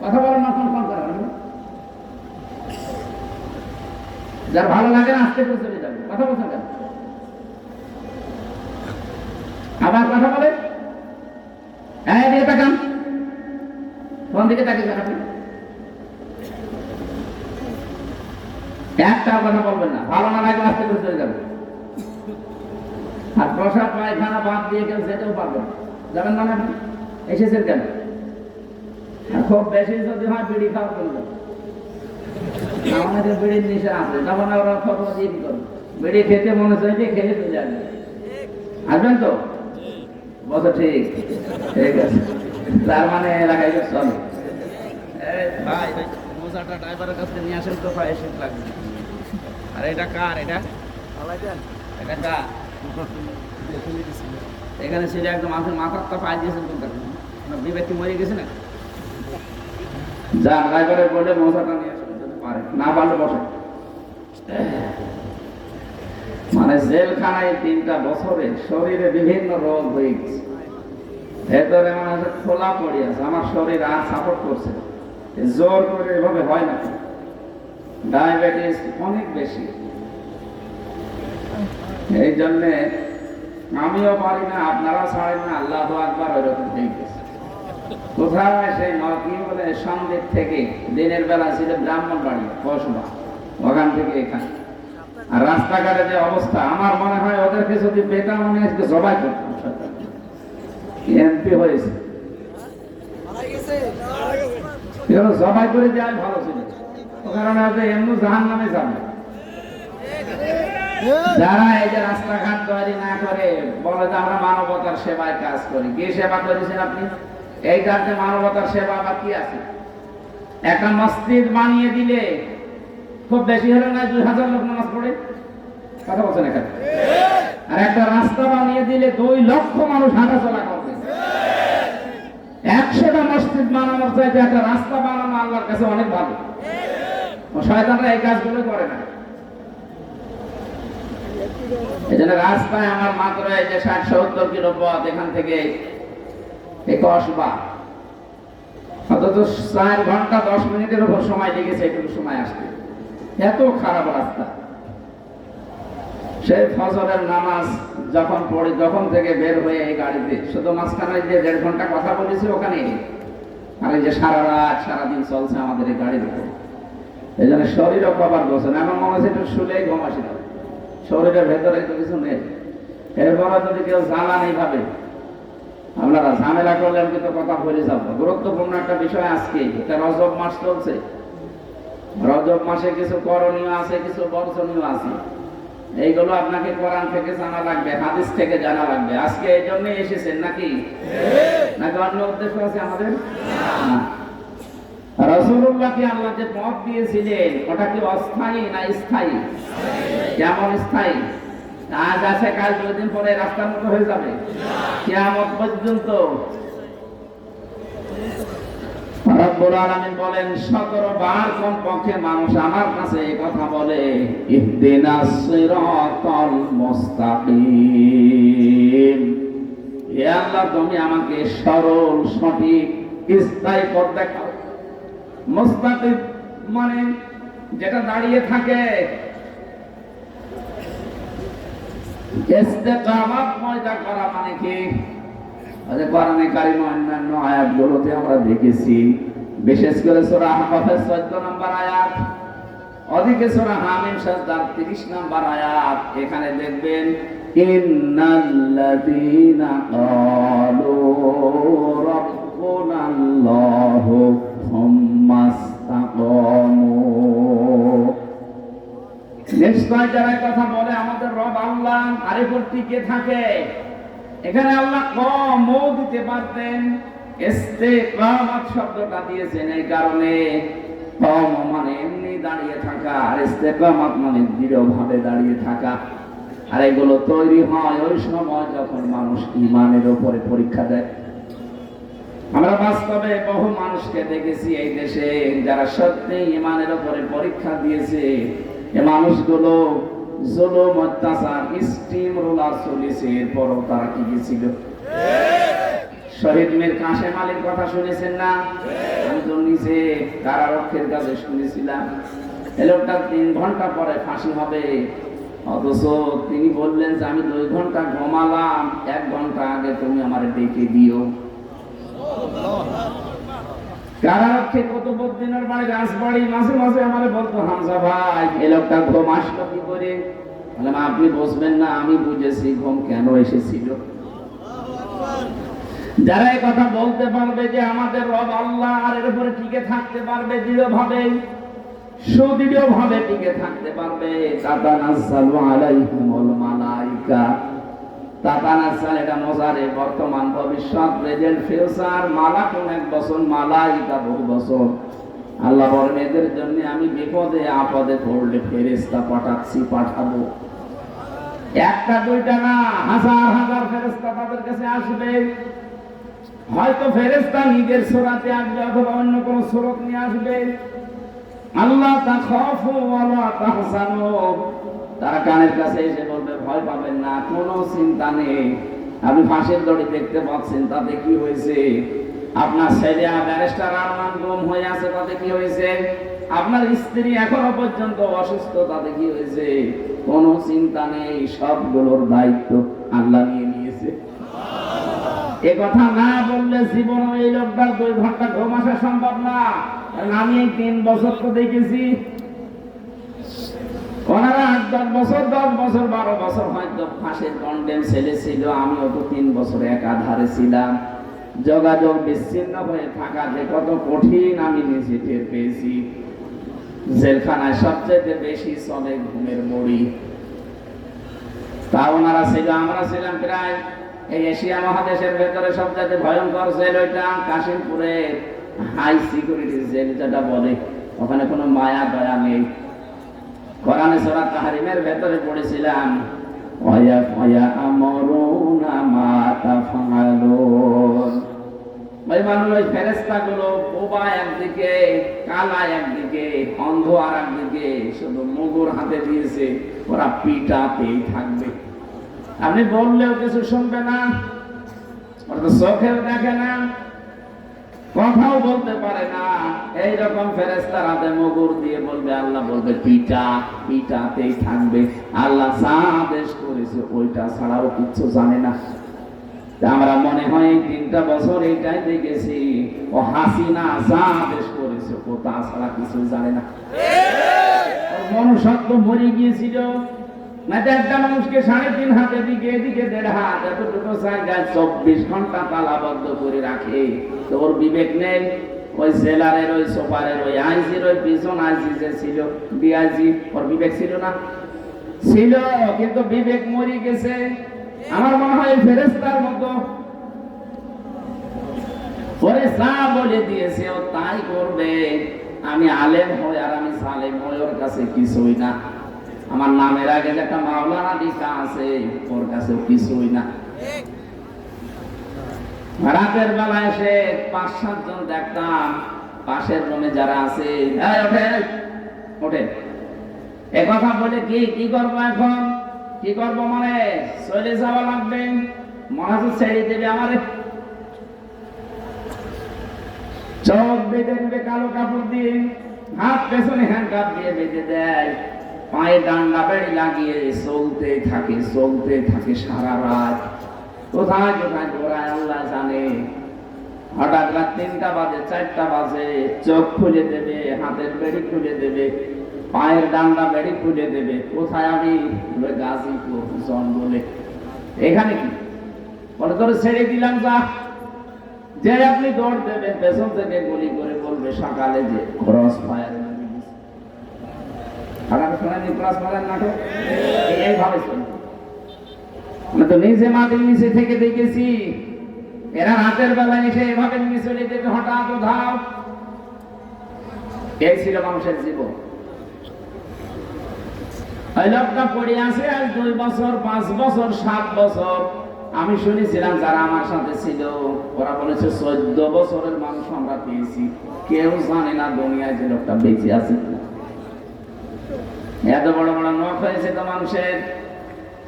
কথা বলার মতন ফোন করা যার ভালো লাগে না আস্তে করে চলে যাবে। কথা বলছেন কেন? আবার কথা বলে দিকে তাকান, কোন দিকে তাকিয়েছেন আপনি? একটা কথা বলবেন না, ভালো না লাগে আস্তে করে চলে যাবে। আর প্রসাদ পায়খানা বাদ দিয়ে কেউ যেতেও পারবেন, যাবেন না? আপনি এসেছেন কেন? আর খুব বেশি যদি হয় বিড়ি খাওয়া করবেন, আমাদের বিড়ির নেশা আছে, তখন ওরা খবর দিয়ে কি করবে? বিড়ি খেতে মনে চাইলে খেলে চলে যাবে। আসবেন তো? বলো ঠিক, ঠিক আছে। তার মানে এলাকায় চলে। ভাই মোজাটা ড্রাইভারের কাছে নিয়ে আসেন তো, ভাই এসে লাগবে। আর এটা কার? এটা এটা কার? এখানে ছিল একদম আমাদের মাথার তা পাই দিয়েছেন কোনটা? বিবেক কি মরে গেছে না? যা ড্রাইভারের বলে মোজাটা নিয়ে আসেন যদি পারে, না পারলে বসে। মানে জেলখানায় 3টা বছরে শরীরে বিভিন্ন রোগ হয়ে গেছে, ভেতরে মানে খোলা পড়ে আছে, আমার শরীর আর সাপোর্ট করছে, জোর করে এভাবে হয় না। ডায়াবেটিস অনেক বেশি, এই জন্যে আমিও পারি না, আপনারা ছাড়েন না। আল্লাহ আকবার, ওই রকম হয়ে গেছে। কোথায় সেই কি বলে সন্দ্বীপ থেকে দিনের বেলা ছিল ব্রাহ্মণবাড়ি কসবা, ওখান থেকে এখানে। আর রাস্তাঘাটে যে অবস্থা, আমার মনে হয় ওদেরকে যদি পেতাম আমি আজকে জবাই করতাম। এমপি হয়েছে, জবাই করে যায় ভালো ছিল, কারণ এমনি জাহান নামে যাবে। যারা এই যে রাস্তাঘাট তৈরি না করে বলে যে আমরা মানবতার সেবায় কাজ করি, কি সেবা করেছেন আপনি? এইটার যে মানবতার সেবা বা কি আছে? একটা মসজিদ বানিয়ে দিলে খুব বেশি হলে না 2000 লোক নামাজ পড়ে, কথা বলছেন এখানে। আর একটা রাস্তা বানিয়ে দিলে 2 লক্ষ মানুষ হাঁটাচলা করবে। 100টা মসজিদ বানানোর চাইতে একটা রাস্তা বানানো আল্লাহর কাছে অনেক ভালো। শয়তানরা এই কাজগুলো করে না। এই জন্য রাস্তায় আমার মাত্র এই যে 60-70 কিলো পথ এখান থেকে কসবা, অথচ 4 ঘন্টা 10 মিনিটের উপর সময় লেগেছে একটু সময় আসতে। এত খারাপ রাস্তা। সেই ফজরের নামাজ যখন পড়ি, যখন থেকে বের হয়ে এই গাড়িতে, শুধু মাঝখানে যে 1.5 ঘন্টা কথা বলেছি ওখানে, আর এই যে সারা রাত সারাদিন চলছে আমাদের এই গাড়ির উপর। এই জন্য শরীরও কবার বসে না, এখন মনে হচ্ছে একটু শুলেই ঘুম আসে না, শরীরের ভেতরে তো কিছু নেই। এরপরে যদি কেউ জ্বালানি ভাবে, আপনারা ঝামেলা করলে আমি তো কথা বলে যাবো। গুরুত্বপূর্ণ একটা বিষয় আজকে, এটা রজব মাস চলছে। রজব মাসে কিছু করণীয় আছে, কিছু বর্জনীয় আছে। এইগুলো আপনাকে কোরআন থেকে জানা লাগবে, হাদিস থেকে জানা লাগবে। আজকে এই জন্যই এসেছেন নাকি? নাকি অন্য উদ্দেশ্য আছে আমাদের? রাসূলুল্লাহকে আল্লাহ যে পথ দিয়েছিলেন ওটা কি অস্থায়ী না স্থায়ী? কেমন স্থায়ী? আজ আছে, কাল 2 দিন পরে রাস্তার মতো হয়ে যাবে কিয়ামত পর্যন্ত। রব্বুল আলামিন বলেন 17 বার কমপক্ষে মানুষ আমার কাছে এই কথা বলে, ইহদিনাস সিরাতাল মুস্তাকিম। হে আল্লাহ, তুমি আমাকে সরল সঠিক স্থায়ী পথ দেখাও। মুস্তাকিম মানে যেটা দাঁড়িয়ে থাকে। ইস্তেকামাত পয়দা করা মানে কি? কোরআনে কারিমে অন্যান্য আয়াতগুলোতে আমরা দেখেছি, বিশেষ করে সূরা আহকাফের 14 নম্বর আয়াত, ওদিকে সূরা হামিম সাজদার 30 নম্বর আয়াত। এখানে দেখবেন ইন্নাল্লাযীনা ক্বালু রাব্বুনাল্লাহু সুম্মা ইসতাকামু। নিশ্চয় যারা কথা বলে আমাদের রব আল্লাহ, আর এরপর টিকে থাকে। এখানে আল্লাহ কম দিতে পারতেন, ইস্তেকামাত শব্দটা দিয়েছেন এই কারণে। কম মানে এমনি দাঁড়িয়ে থাকা, আর ইস্তেকামাত মানে দৃঢ়ভাবে দাঁড়িয়ে থাকা। আর এগুলো তৈরি হয় ওই সময় যখন মানুষ ঈমানের উপরে পরীক্ষা দেয়। আমরা বাস্তবে বহু মানুষকে দেখেছি এই দেশে যারা সত্যি ঈমানের উপরে পরীক্ষা দিয়েছে। এই মানুষগুলো জুলুম, অত্যাচার, স্টিম রোলার চলেছে, এরপরও তারা টিকে ছিল। শহীদ মীর কাশেম আলীর কথা শুনেছেন না? আমি তো নিজে কারারক্ষের কাছে শুনেছিলাম। এই লোকটা 3 ঘন্টা পরে ফাঁসি হবে, অথচ তিনি বললেন যে আমি 2 ঘন্টা ঘুমালাম, 1 ঘন্টা আগে তুমি আমার ডেকে দিও। কারারক্ষে কুতুবউদ্দিনের বাড়ি রাজবাড়ি, মাঝে মাঝে আমার বলতো, হামজা ভাই এই লোকটা ঘুম আসলো কি করে? বললাম আপনি বুঝবেন না, আমি বুঝেছি ঘুম কেন এসেছিল। যারা এই কথা বলতে পারবে যে আমাদের রব আল্লাহ, আর এর উপরে টিকে থাকতে পারবে দৃঢ়ভাবে, সুদৃঢ়ভাবে টিকে থাকতে পারবে, তাতানাজ্জালু আলাইহিমুল মালাইকা। তাতানাজ্জাল এটা মজারে, বর্তমান ভবিষ্যৎ, প্রেজেন্ট ফিউচার। মালাকুন 1 বছর, মালাইকা বহু বছর। আল্লাহ বলেন এদের জন্য আমি বিপদে আপদে পড়লে ফেরেশতা পাঠাচ্ছি, পাঠাবো। 1টা 2টা না, হাজার হাজার ফেরেশতা তাদের কাছে আসবে। হয়তো ফেরেশতা নিজের সূরাতে আসবে, অথবা অন্য কোন সূরত নিয়ে আসবে। আল্লাহ তাখাফু ওয়া লা তাহজানু, তারা কানের কাছে এসে বলবে ভয় পাবেন না, কোনো চিন্তা নেই। আপনি ফাঁসির দড়ি দেখতে পাচ্ছেন, তাতে কি হয়েছে? আপনার ছেলে ব্যারিস্টার আরমান গুম হয়ে আছে, তাতে কি হয়েছে? আপনার স্ত্রী এখনো পর্যন্ত অসুস্থ, তাতে কি হয়েছে? কোনো চিন্তা নেই, সবগুলোর দায়িত্ব আল্লাহ নিয়ে নিয়েছে। এ কথা না বললে জীবন এই লোকটার 2 ঘন্টা ঘুম আসা সম্ভব না। আমি এই 3 বছর তো দেখেছি, ওনারা 8-10 বছর, 10 বছর, 12 বছর হয়তো ফাঁসির কন্ডেম ছেলে ছিল। আমিও তো 3 বছর একাধারে ছিলাম। যোগাযোগ বিচ্ছিন্ন হয়ে থাকা যে কত কঠিন আমি নিজে টের পেয়েছি। জেলখানায় সবচেয়ে বেশি চলে ঘুমের বড়ি। তা ওনারা ছিল, আমরা ছিলাম প্রায় এই এশিয়া মহাদেশের ভেতরে সবচেয়ে ভয়ঙ্কর জেল ওইটা কাশিমপুরে হাই সিকিউরিটি জেল যেটা বলে। ওখানে কোনো মায়া দয়া নেই। কোরআনে সূরা তাহরিমের ভেতরে পড়েছিলাম, ওয়া আমরুনা মা তাফআলুন। ওই মানুষ, ওই ফেরেশতাগুলো বোবা একদিকে, কালা একদিকে, অন্ধ আর একদিকে, শুধু মুগুর হাতে দিয়েছে, ওরা পিটাতেই থাকবে। আপনি বললেও কিছু শুনবে না, ওরা তো চোখেও দেখে না, কথাও বলতে পারে না। এইরকম ফেরেশতার হাতে মুগুর দিয়ে বলবে, আল্লাহ বলবে পিটা, পিটাতেই থাকবে। আল্লাহ যা আদেশ করেছে ওইটা ছাড়াও কিচ্ছু জানে না। আমরা মনে হয় এই 3টা বছর এইটাই দেখেছি, ও হাসিনা যা আদেশ করেছে ও তা ছাড়া কিছু জানে না। মনুষ্যত্ব মরে গিয়েছিল না। একটা মানুষকে 3.5 হাত এদিকে, এদিকে 1.5 হাত, এতটুকু জায়গায় 24 ঘন্টা তালাবদ্ধ করে রাখে। তো ওর বিবেক নেই? ওই জেলারের, ওই সোপারের, ওই আইজির, ওই পিছন আইজি যে ছিল ডিআইজি, ওর বিবেক ছিল না? ছিল, কিন্তু বিবেক মরে গেছে। আমার মনে হয় ফেরেশতার মতো, ওরে যা বলে দিয়েছে ও তাই করবে। আমি আলেম হই আর আমি সালেম হই, ওর কাছে কিছুই না। আমার নামের আগে যে একটা মাওলানা লেখা আছে, ওর কাছে কিছুই না। রাতের বেলা এসে 5-7 জন দেখতাম পাশের রুমে যারা আছে, ওঠে এ কথা বলে, কি করবো এখন? কি করবো মানে চলে যাওয়া লাগবে, মনে হচ্ছে ছেড়ে দেবে আমারে। চোখ বেঁধে দেবে কালো কাপড় দিয়ে, হাত পেছনে হ্যান্ডকাপ দিয়ে বেঁধে দেয়, পায়ে ডান্ডা বেড়ি লাগিয়ে চলতে থাকে সারা রাত। কোথায় কোথায় ঘোরায় আল্লাহ জানে। হঠাৎ রাত 3টা বাজে, 4টা বাজে, চোখ খুলে দেবে, হাতের বেড়ি খুলে দেবে, পায়ের ডান্ডা বেড়ি খুলে দেবে। কোথায়? আমি গাজীপুর জঙ্গলে। এখানে কি বলে, তোর ছেড়ে দিলাম, যা। যে আপনি দৌড় দেবেন, পেছন থেকে গুলি করে বলবে সকালে যে ক্রস ফায়ার। ক্রস ফায়ার নাটক এইভাবে চলবে। আমি তো নিজে মাটির নিচে থেকে দেখেছি, এরা রাতের বেলায় এসে এভাবে নিয়ে চলে দেবে হঠাৎ কোথাও। এই ছিল মানুষের জীবন। ওই লোকটা পড়ে আছে আজ 2 বছর, 5 বছর, 7 বছর। আমি শুনেছিলাম যারা আমার সাথে ছিল, ওরা বলেছে 14 বছরের মানুষ আমরা পেয়েছি। কেউ জানে না দুনিয়ায় যে লোকটা বেঁচে আছে। এত বড় বড় নখ হয়েছে তো মানুষের।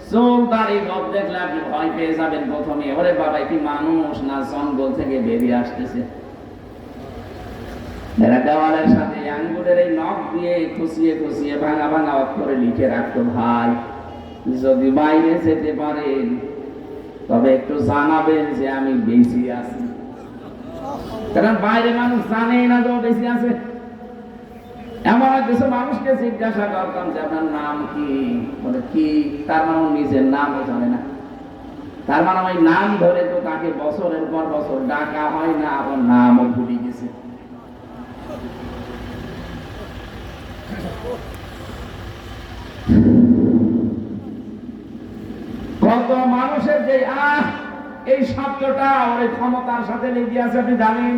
চুল দাড়ি গপ দেখলে আপনি ভয় পেয়ে যাবেন প্রথমে, ওরে বাবা কি মানুষ না জঙ্গল থেকে বেরিয়ে আসতেছে। এরা দেওয়ালের সাথে আঙ্গুলের এই নখ দিয়ে খুশিয়ে খুশিয়ে ভাঙা ভাঙা অক্ষরে লিখে রাখতো, ভাই যদি বাইরে যেতে পারেন তবে একটু জানাবেন যে আমি বেঁচে আছি। কারণ বাইরে মানুষ জানেই না যে ও বেঁচে আছে। এমন কিছু মানুষকে জিজ্ঞাসা করতাম যে আপনার নাম কি, বলে কি, তার মানে নিজের নামও জানে না। তার মানে ওই নাম ধরে তো তাকে বছরের পর বছর ডাকা হয় না, আবার নামও ভুলে গেছে। কত মানুষের যে এই শব্দটা ওই ক্ষমতার সাথে লেগে আছে, আপনি জানেন।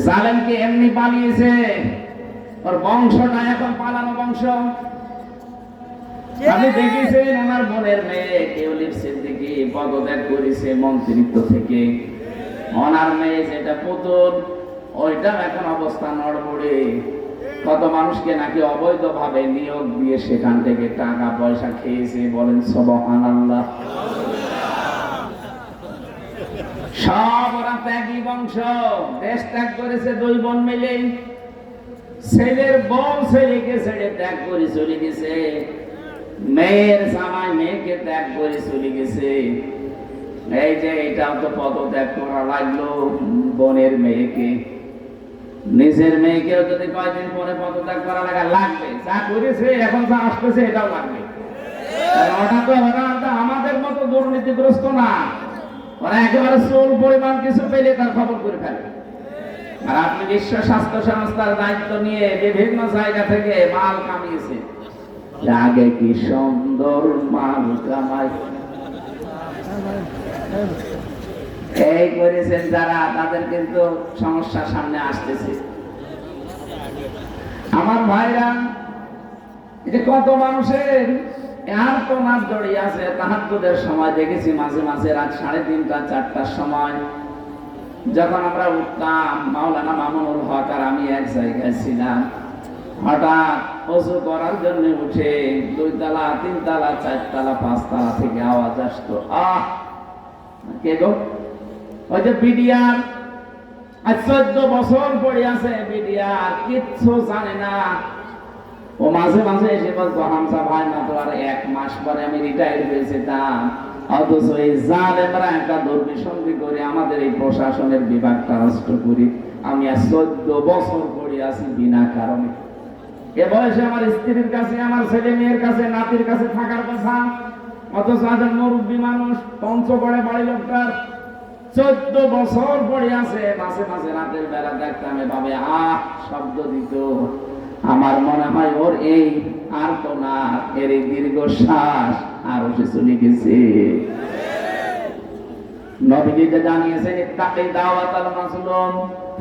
জালেমকে এমনি পালিয়েছে, ওর বংশটা এখন পালানো বংশ। আপনি দেখেছেন ওনার বোনের মেয়ে কেউলির সিদ্দিকী পদত্যাগ করেছে মন্ত্রিত্ব থেকে। ওনার মেয়ে যেটা পুতুল, ওইটা এখন অবস্থা নড়বড়ে। কত মানুষকে নাকি অবৈধভাবে নিয়োগ দিয়ে সেখান থেকে টাকা পয়সা খেয়েছে, বলেন সুবহানাল্লাহ। সব ওরা ত্যাগী বংশ, দেশ ত্যাগ করেছে দুই বোন মিলে। ছেলের বউ ছেলেকে ছেড়ে ত্যাগ করে চলে গেছে, মেয়ের জামাই মেয়েকে ত্যাগ করে চলে গেছে। এই যে এটাও তো পদত্যাগ করা লাগলো বোনের মেয়েকে। নিজের মেয়েকেও যদি কয়েকদিন পরে পদত্যাগ করা লাগবে, যা করেছে এখন যা আসতেছে এটাও লাগবে। ওটা তো ওরা আমাদের মতো দুর্নীতিগ্রস্ত না, ওরা একেবারে চোর পরিমাণ কিছু পেলে তার খবর করে ফেলে। আর আপনি বিশ্ব স্বাস্থ্য সংস্থার দায়িত্ব নিয়ে বিভিন্ন জায়গা থেকে মাল কামিয়েছে, আগে কি সুন্দর মাল কামাই এই করেছেন যারা, তাদের কিন্তু সমস্যার সামনে আসতেছে। আমার ভাইরা, এটা কত মানুষের আর তো নাচ জড়িয়ে আছে। তাহাজ্জুদের সময় দেখেছি মাঝে মাঝে রাত 3:30 4টার সময় যখন আমরা উঠতাম, মাওলানা মামুনুল হক আর আমি এক জায়গায় ছিলাম, হঠাৎ ওযু করার জন্য উঠে 2 তলা 3 তলা 4 তলা 5 তলা থেকে আওয়াজ আসতো, আহ কে গো? ওই যে বিডিআর, আজ 14 বছর পড়ে আছে বিডিআর, কিচ্ছু জানে না। ও মাঝে মাঝে এসে বলতো, হামজা ভাই না তো আর 1 মাস পরে আমি রিটায়ার হয়েছে তা, অথচ এই জালেমরা একটা দুর্বিসন্ধি করে আমাদের এই প্রশাসনের বিভাগটা নষ্ট করি। আমি আর 14 বছর পড়ে আছি বিনা কারণে। এ বয়সে আমার স্ত্রীর কাছে, আমার ছেলে মেয়ের কাছে, নাতির কাছে থাকার কথা, অথচ আজ মুরব্বী মানুষ, পঞ্চগড়ে বাড়ি লোকটার 14 বছর পড়ে আছে। মাঝে মাঝে রাতের বেলা দেখতাম এভাবে শব্দ দিত। আমার মনে হয় ওর এই আর তো না, এর এই দীর্ঘশ্বাস আর সে চলে গেছে। নবীজি জানিয়েছেন, ইত্তাকি দাওয়াতাল মাসলুম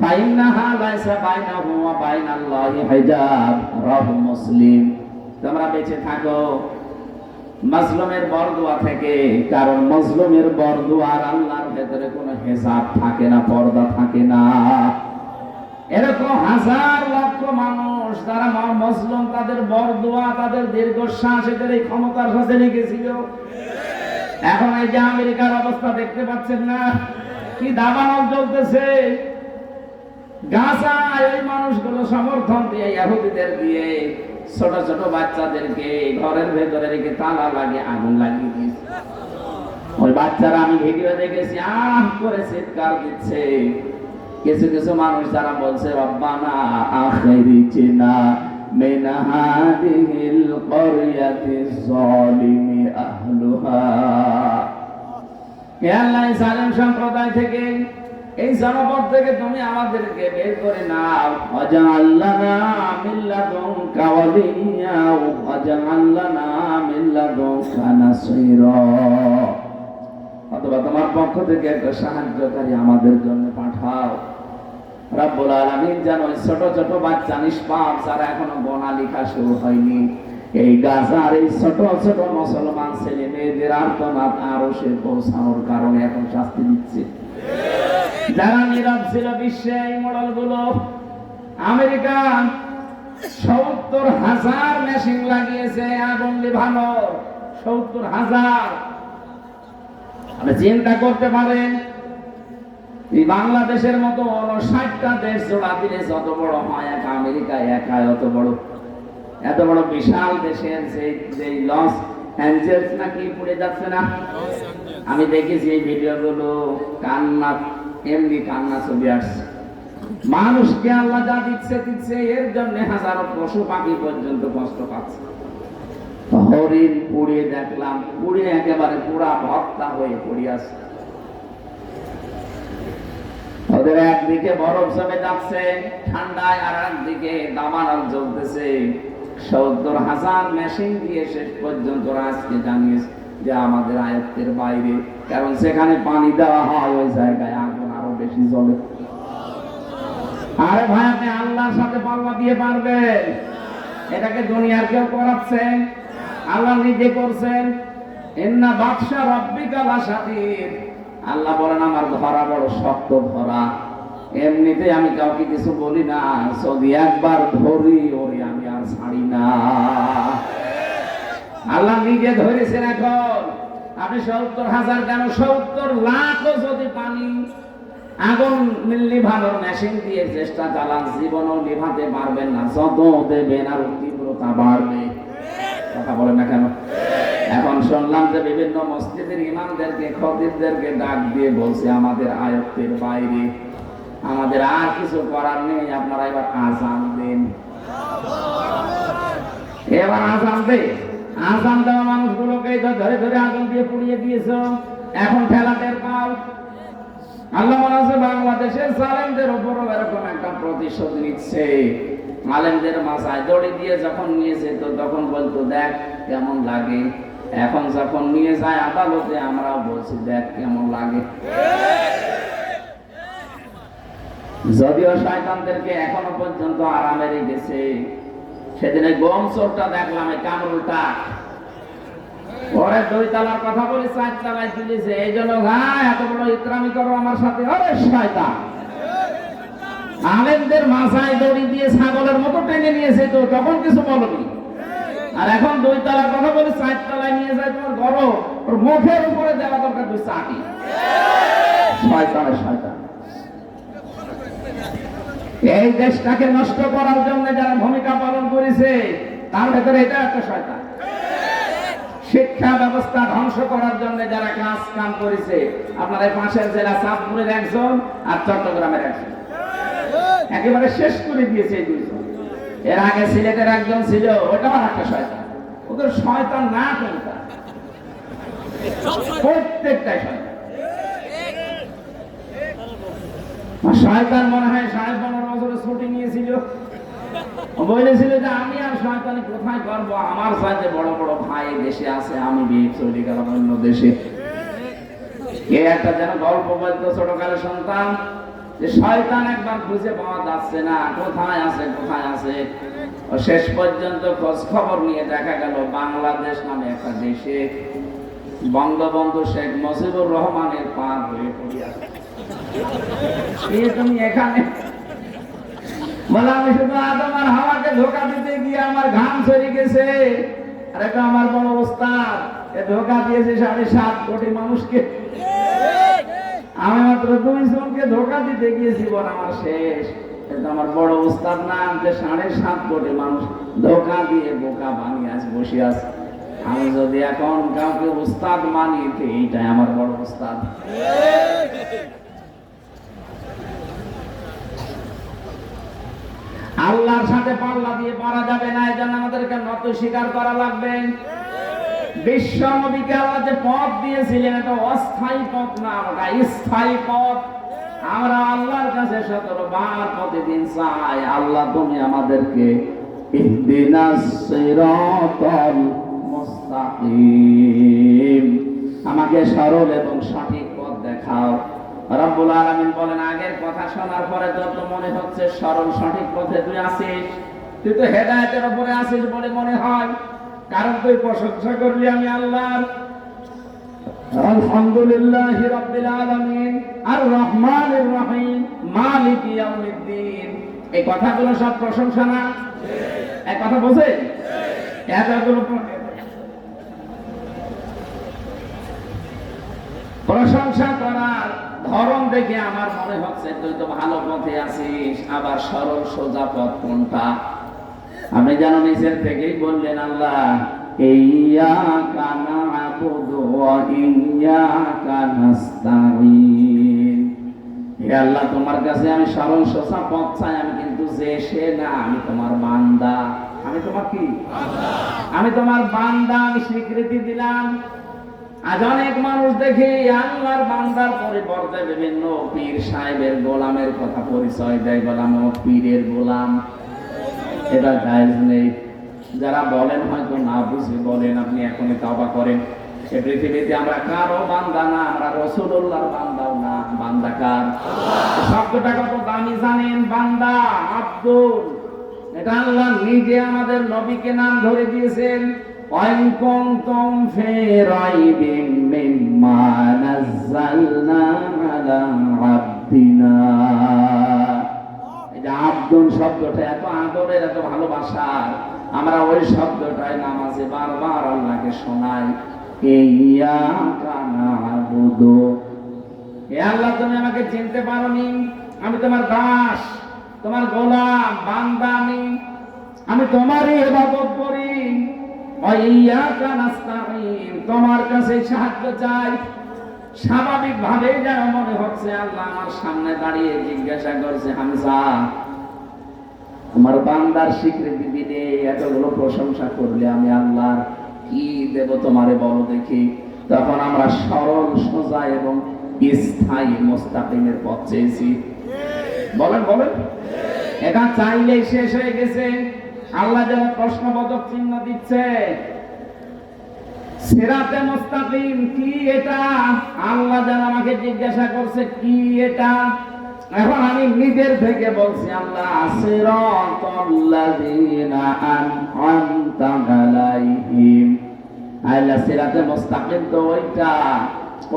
ফাইন্নাহা লাইসা বাইনাহু ওয়া বাইনাল্লাহি হিজাব, রাহু মুসলিম। তোমরা বেঁচে থাকো মাজলুমের বরদুয়া থেকে, কারণ মাজলুমের বরদুয়া আর আল্লাহর ভেতরে কোনো হিজাব থাকে না, পর্দা থাকে না। এরকম হাজার লক্ষ মানুষ যারা মাজলুম, তাদের বরদুয়া, তাদের দীর্ঘশ্বাস এদের এই ক্ষমতার সাথে লেগেছিল। এখন এই যে আমেরিকার অবস্থা দেখতে পাচ্ছেন না, কি দাবানল চলতেছে। গাজায় ওই মানুষগুলো সমর্থন দিয়ে, ইহুদিদের দিয়ে ছোট ছোট বাচ্চাদেরকে ঘরের ভেতরে রেখে তালা লাগিয়ে আগুন লাগিয়ে দিয়েছে। ওই বাচ্চারা, আমি ভিডিও দেখেছি, করে চিৎকার দিচ্ছে। কিছু কিছু মানুষ যারা বলছে, রব্বানা আখিরিনা মিন হাদিহিল ক্বরিয়াতিজ যালিমি আহলুহা। হে আল্লাহ, জালেম সম্প্রদায় থেকে, এই জনপদ থেকে তুমি আমাদেরকে বের করে নাও। ওয়াজআল লানা মিন লাদুনকা ওয়ালিয়্যা ওয়াজআল লানা মিন লাদুনকা নাসীরা। অথবা তোমার পক্ষ থেকে একটা সাহায্যকারী আমাদের জন্য পাঠাও। রব্বুল আলামিন যেন ছোট ছোট বাচ্চা নিষ্পাপ, যারা এখনো গোনা লেখা শুরু হয়নি, এই গাজার এই ছোট ছোট মুসলমান ছেলে মেয়েদের আর্তনাদ আরশে পৌঁছানোর কারণে এখন শাস্তি দিচ্ছে। যারা নীরব ছিল বিশ্বে, এই মডেল গুলো, আমেরিকা 70,000 মেশিন লাগিয়েছে আগুন নিভানোর। 70,000। আপনি চিন্তা করতে পারেন এই বাংলাদেশের মতো 60টা দেশ জোড়া দিলে যত বড় হয়, এক আমেরিকা একা এত বড় বিশাল দেশের যে লস অ্যাঞ্জেলস নাকি পড়ে যাচ্ছে না, আমি দেখেছি এই ভিডিওগুলো, এমনি কান্না ছবি আসছে। মানুষকে আল্লাহ যা দিচ্ছে এর জন্য হাজারো পশু পাখি পর্যন্ত কষ্ট পাচ্ছে। হরিণ পুড়িয়ে দেখলাম, পুড়িয়ে একেবারে পুরা ভক্তা হয়ে পড়ে আছে। ওদের একদিকে বরফ জমে যাচ্ছে ঠান্ডায়, আর একদিকে দাবানল জ্বলতেছে। 70,000 মেশিন দিয়ে শেষ পর্যন্ত আজকে জানিয়েছে যে আমাদের আয়ত্তের বাইরে, কারণ সেখানে পানি দেওয়া হয় ওই জায়গায় আগুন আরো বেশি জ্বলে। আরে ভাই, আপনি আল্লাহর সাথে পাল্লা দিয়ে পারবেন? এটাকে দুনিয়ার কেউ করাচ্ছেন? আল্লাহ নিজে করছেন। ইন্না বাদশা রাব্বিকা লাশাদীদ। আল্লাহ বলেন আমার ধরা বড় শক্ত ধরা। এমনিতে আমি কাউকে কিছু বলি না, যদি একবার ধরি ওরে আমি আর ছাড়ি না। আল্লাহ নিজে ধরেছেন। এখন আপনি 70,000 কেন 70 লাখও যদি পানি আগুন নিভানোর মেশিন দিয়ে চেষ্টা চালান, জীবনও নিভাতে পারবেন না। যত দেবেন আর তীব্রতা বাড়বে। কথা বলেন না কেন? এখন শুনলাম যে বিভিন্ন মসজিদের ইমামদেরকে, খতিবদেরকে ডাক দিয়ে বলছে আমাদের আয়ত্তের বাইরে, আমাদের আর কিছু করার নেই, আপনারা এবার আযান দেন। এবার আযান দে। আযান দেওয়া মানুষগুলোকে ধরে ধরে আগুন দিয়ে পুড়িয়ে দিয়েছ, এখন ঠেলাটের পাল। আল্লাহ বলেছে বাংলাদেশের জালেমদের উপরও এরকম একটা প্রতিশোধ নিচ্ছে। আলেমদের মাথায় দড়ি দিয়ে যখন নিয়ে যেত তখন বলতো দেখ কেমন লাগে, এখন যখন নিয়ে যায় আদালতে আমরাও বলছি দেখ কেমন লাগে। যদিও শয়তানদেরকে এখনো পর্যন্ত আরামে রেখেছে। সেদিন এই গম চোরটা দেখলাম, এই কামরুলটা, ওরে 2 তালার কথা বলে 4 তালায় তুলেছে। এই জন্য এত বড় ইকরামি করো আমার সাথে? আরে শয়তান! আলেমদের মাথায় দড়ি দিয়ে ছাগলের মতো টেনে নিয়েছে, তো তখন কিছু বলনি। আর এখন 2 তালার কথা বলে 4 তালায় নিয়ে যায় তোমার গরম, ওর মুখের উপরে দেওয়া দরকার 2 চাটি। শয়তানের শয়তান। এই দেশটাকে নষ্ট করার জন্য যারা ভূমিকা পালন করেছে তার ভেতরে এটা একটা শয়তান। শিক্ষা ব্যবস্থা ধ্বংস করার জন্য যারা কাম করেছে, আপনার এই পাশের জেলা চাঁদপুরের একজন আর চট্টগ্রামের একজন, একেবারে শেষ করে দিয়েছে এই 2 জন। এর আগে সিলেটের একজন ছিল, ওটা আমার একটা শয়তান। ওদের শয়তান না কোনটা, প্রত্যেকটাই শয়তান। শয়তান মনে হয় 15.5 বছরের ছুটি নিয়েছিল, বলেছিল যে আমি আর শয়তানি কোথায় করবো, আমার সাথে বড় বড় ভাই দেশে আছে, আমি বিয়ে চলে গেলাম অন্য দেশে। এ একটা যেন গল্প বলতো ছোটকালের সন্তান, যে শয়তান একবার খুঁজে পাওয়া যাচ্ছে না, কোথায় আছে কোথায় আছে। শেষ পর্যন্ত খোঁজ খবর নিয়ে দেখা গেল বাংলাদেশ নামে একটা দেশে বঙ্গবন্ধু শেখ মুজিবুর রহমানের পা হয়ে পড়ে আছে। তুমি এখানে বলে আমি শুধু আদম আর হাওয়াকে ধোঁকা দিতে গিয়ে আমার ঘাম ছড়িয়ে গেছে। আর এটা আমার বড় ওস্তাদ, এ ধোঁকা দিয়েছে 7.5 কোটি মানুষকে। আমি মাত্র 2 জনকে ধোঁকা দিতে গিয়েছি, বল আমার শেষ। এটা আমার বড় ওস্তাদ নাম, যে 7.5 কোটি মানুষ ধোঁকা দিয়ে বোকা বানিয়ে আজ বসে আছে। আমি যদি এখন কাউকে ওস্তাদ মানি, এইটাই আমার বড় ওস্তাদ। আল্লাহর সাথে পাল্লা দিয়ে পারা যাবে না, এজন্য আমাদেরকে নত স্বীকার করা লাগবে। বিশ্ব নবীকে আল্লাহ যে পথ দিয়েছিলেন, এটা অস্থায়ী পথ না, ওটা স্থায়ী পথ। আমরা আল্লাহর কাছে 17 বার প্রতিদিন চাই, আল্লাহ তুমি আমাদেরকে ইহদিনাস সিরাতাল মুস্তাকিম, আমাকে সরল এবং সঠিক পথ দেখাও। রব্বুল আলামিন বলেন, আগের কথা শোনার পরে যত মনে হচ্ছে সরল সঠিক পথে তুই আছিস, তুই তো হেদায়েতের উপরে আছিস বলে মনে হয়, কারণ তুই প্রশংসা করলি আমি আল্লাহর। আলহামদুলিল্লাহি রাব্বিল আলামিন আর রহমানির রহিম মালিক ইয়াউমিদ্দিন। এই কথাগুলো সব প্রশংসা না? এক কথা বোঝেন? এতগুলো প্রশংসা করার ধরন দেখে আমার মনে হচ্ছে তুই তো ভালো পথে আছিস, আবার সরল সোজা পথ কোনটা? আপনি যেন নিজের থেকেই বললেন, আল্লাহ ইয়্যাকা না'বুদু ওয়া ইয়্যাকা নাস্তাঈন। হে আল্লাহ, তোমার কাছে আমি সরল সোজা পথ চাই, আমি কিন্তু যে সে না, আমি তোমার বান্দা। আমি তোমার কি? আমি তোমার বান্দা, আমি স্বীকৃতি দিলাম। আজ অনেক মানুষ দেখি আল্লাহর বান্দার পরিবর্তে বিভিন্ন পীর সাহেবের গোলামের কথা পরিচয় দেয়, গোলাম ও পীরের গোলাম। এটা জায়েজ নেই। যারা বলেন হয়তো না বুঝে বলেন, আপনি এখনই তওবা করেন। এই পৃথিবীতে আমরা কারো বান্দা না, আমরা রাসূলুল্লাহর বান্দাও না। বান্দা কার? শব্দটা কত দামি জানেন? বান্দা, আব্দুল। এটা আল্লাহ নিজে আমাদের নবীকে নাম ধরে দিয়েছেন। ওয়াইন কুনতুম ফি রাইবিন মিম্মা নাযালনা আলা আবদিনা। এই যে আব্দুল শব্দটা এত আদরের, এত ভালোবাসার, আমরা ওই শব্দটাই নামাজে বারবার আল্লাহকে শোনাই। ইয়্যাকা না'বুদু, হে আল্লাহ তুমি আমাকে চিনতে পারোনি, আমি তোমার দাস, তোমার গোলাম, বান্দা। আমি তোমারই ইবাদত করি। ওয়া ইয়্যাকা নাস্তাঈন, তোমার কাছে সাহায্য চাই। স্বাভাবিক ভাবে যেন মনে হচ্ছে আল্লাহ আমার সামনে দাঁড়িয়ে জিজ্ঞাসা করছে, হামজা আমার বান্দার স্বীকৃতি দিলে, এতগুলো প্রশংসা করলে, আমি আল্লাহ কি দেব তোমারে বলো দেখি। তখন আমরা সরল সোজা এবং স্থায়ী মুস্তাকিমের পথ চেয়েছি। বলেন বলেন, এটা চাইলেই শেষ হয়ে গেছে। আল্লাহ যেন প্রশ্নবোধক চিহ্ন দিচ্ছে। সিরাতে মুস্তাকিম কি এটা? আল্লাহ যেন আমাকে জিজ্ঞাসা করছে কি এটা। এখন আমি নিজের থেকে বলছি, আল্লাহ সিরাতাল্লাযীনা আন'আমতা আলাইহিম। আল্লাহ সিরাতে মুস্তাকিম তো ওইটা,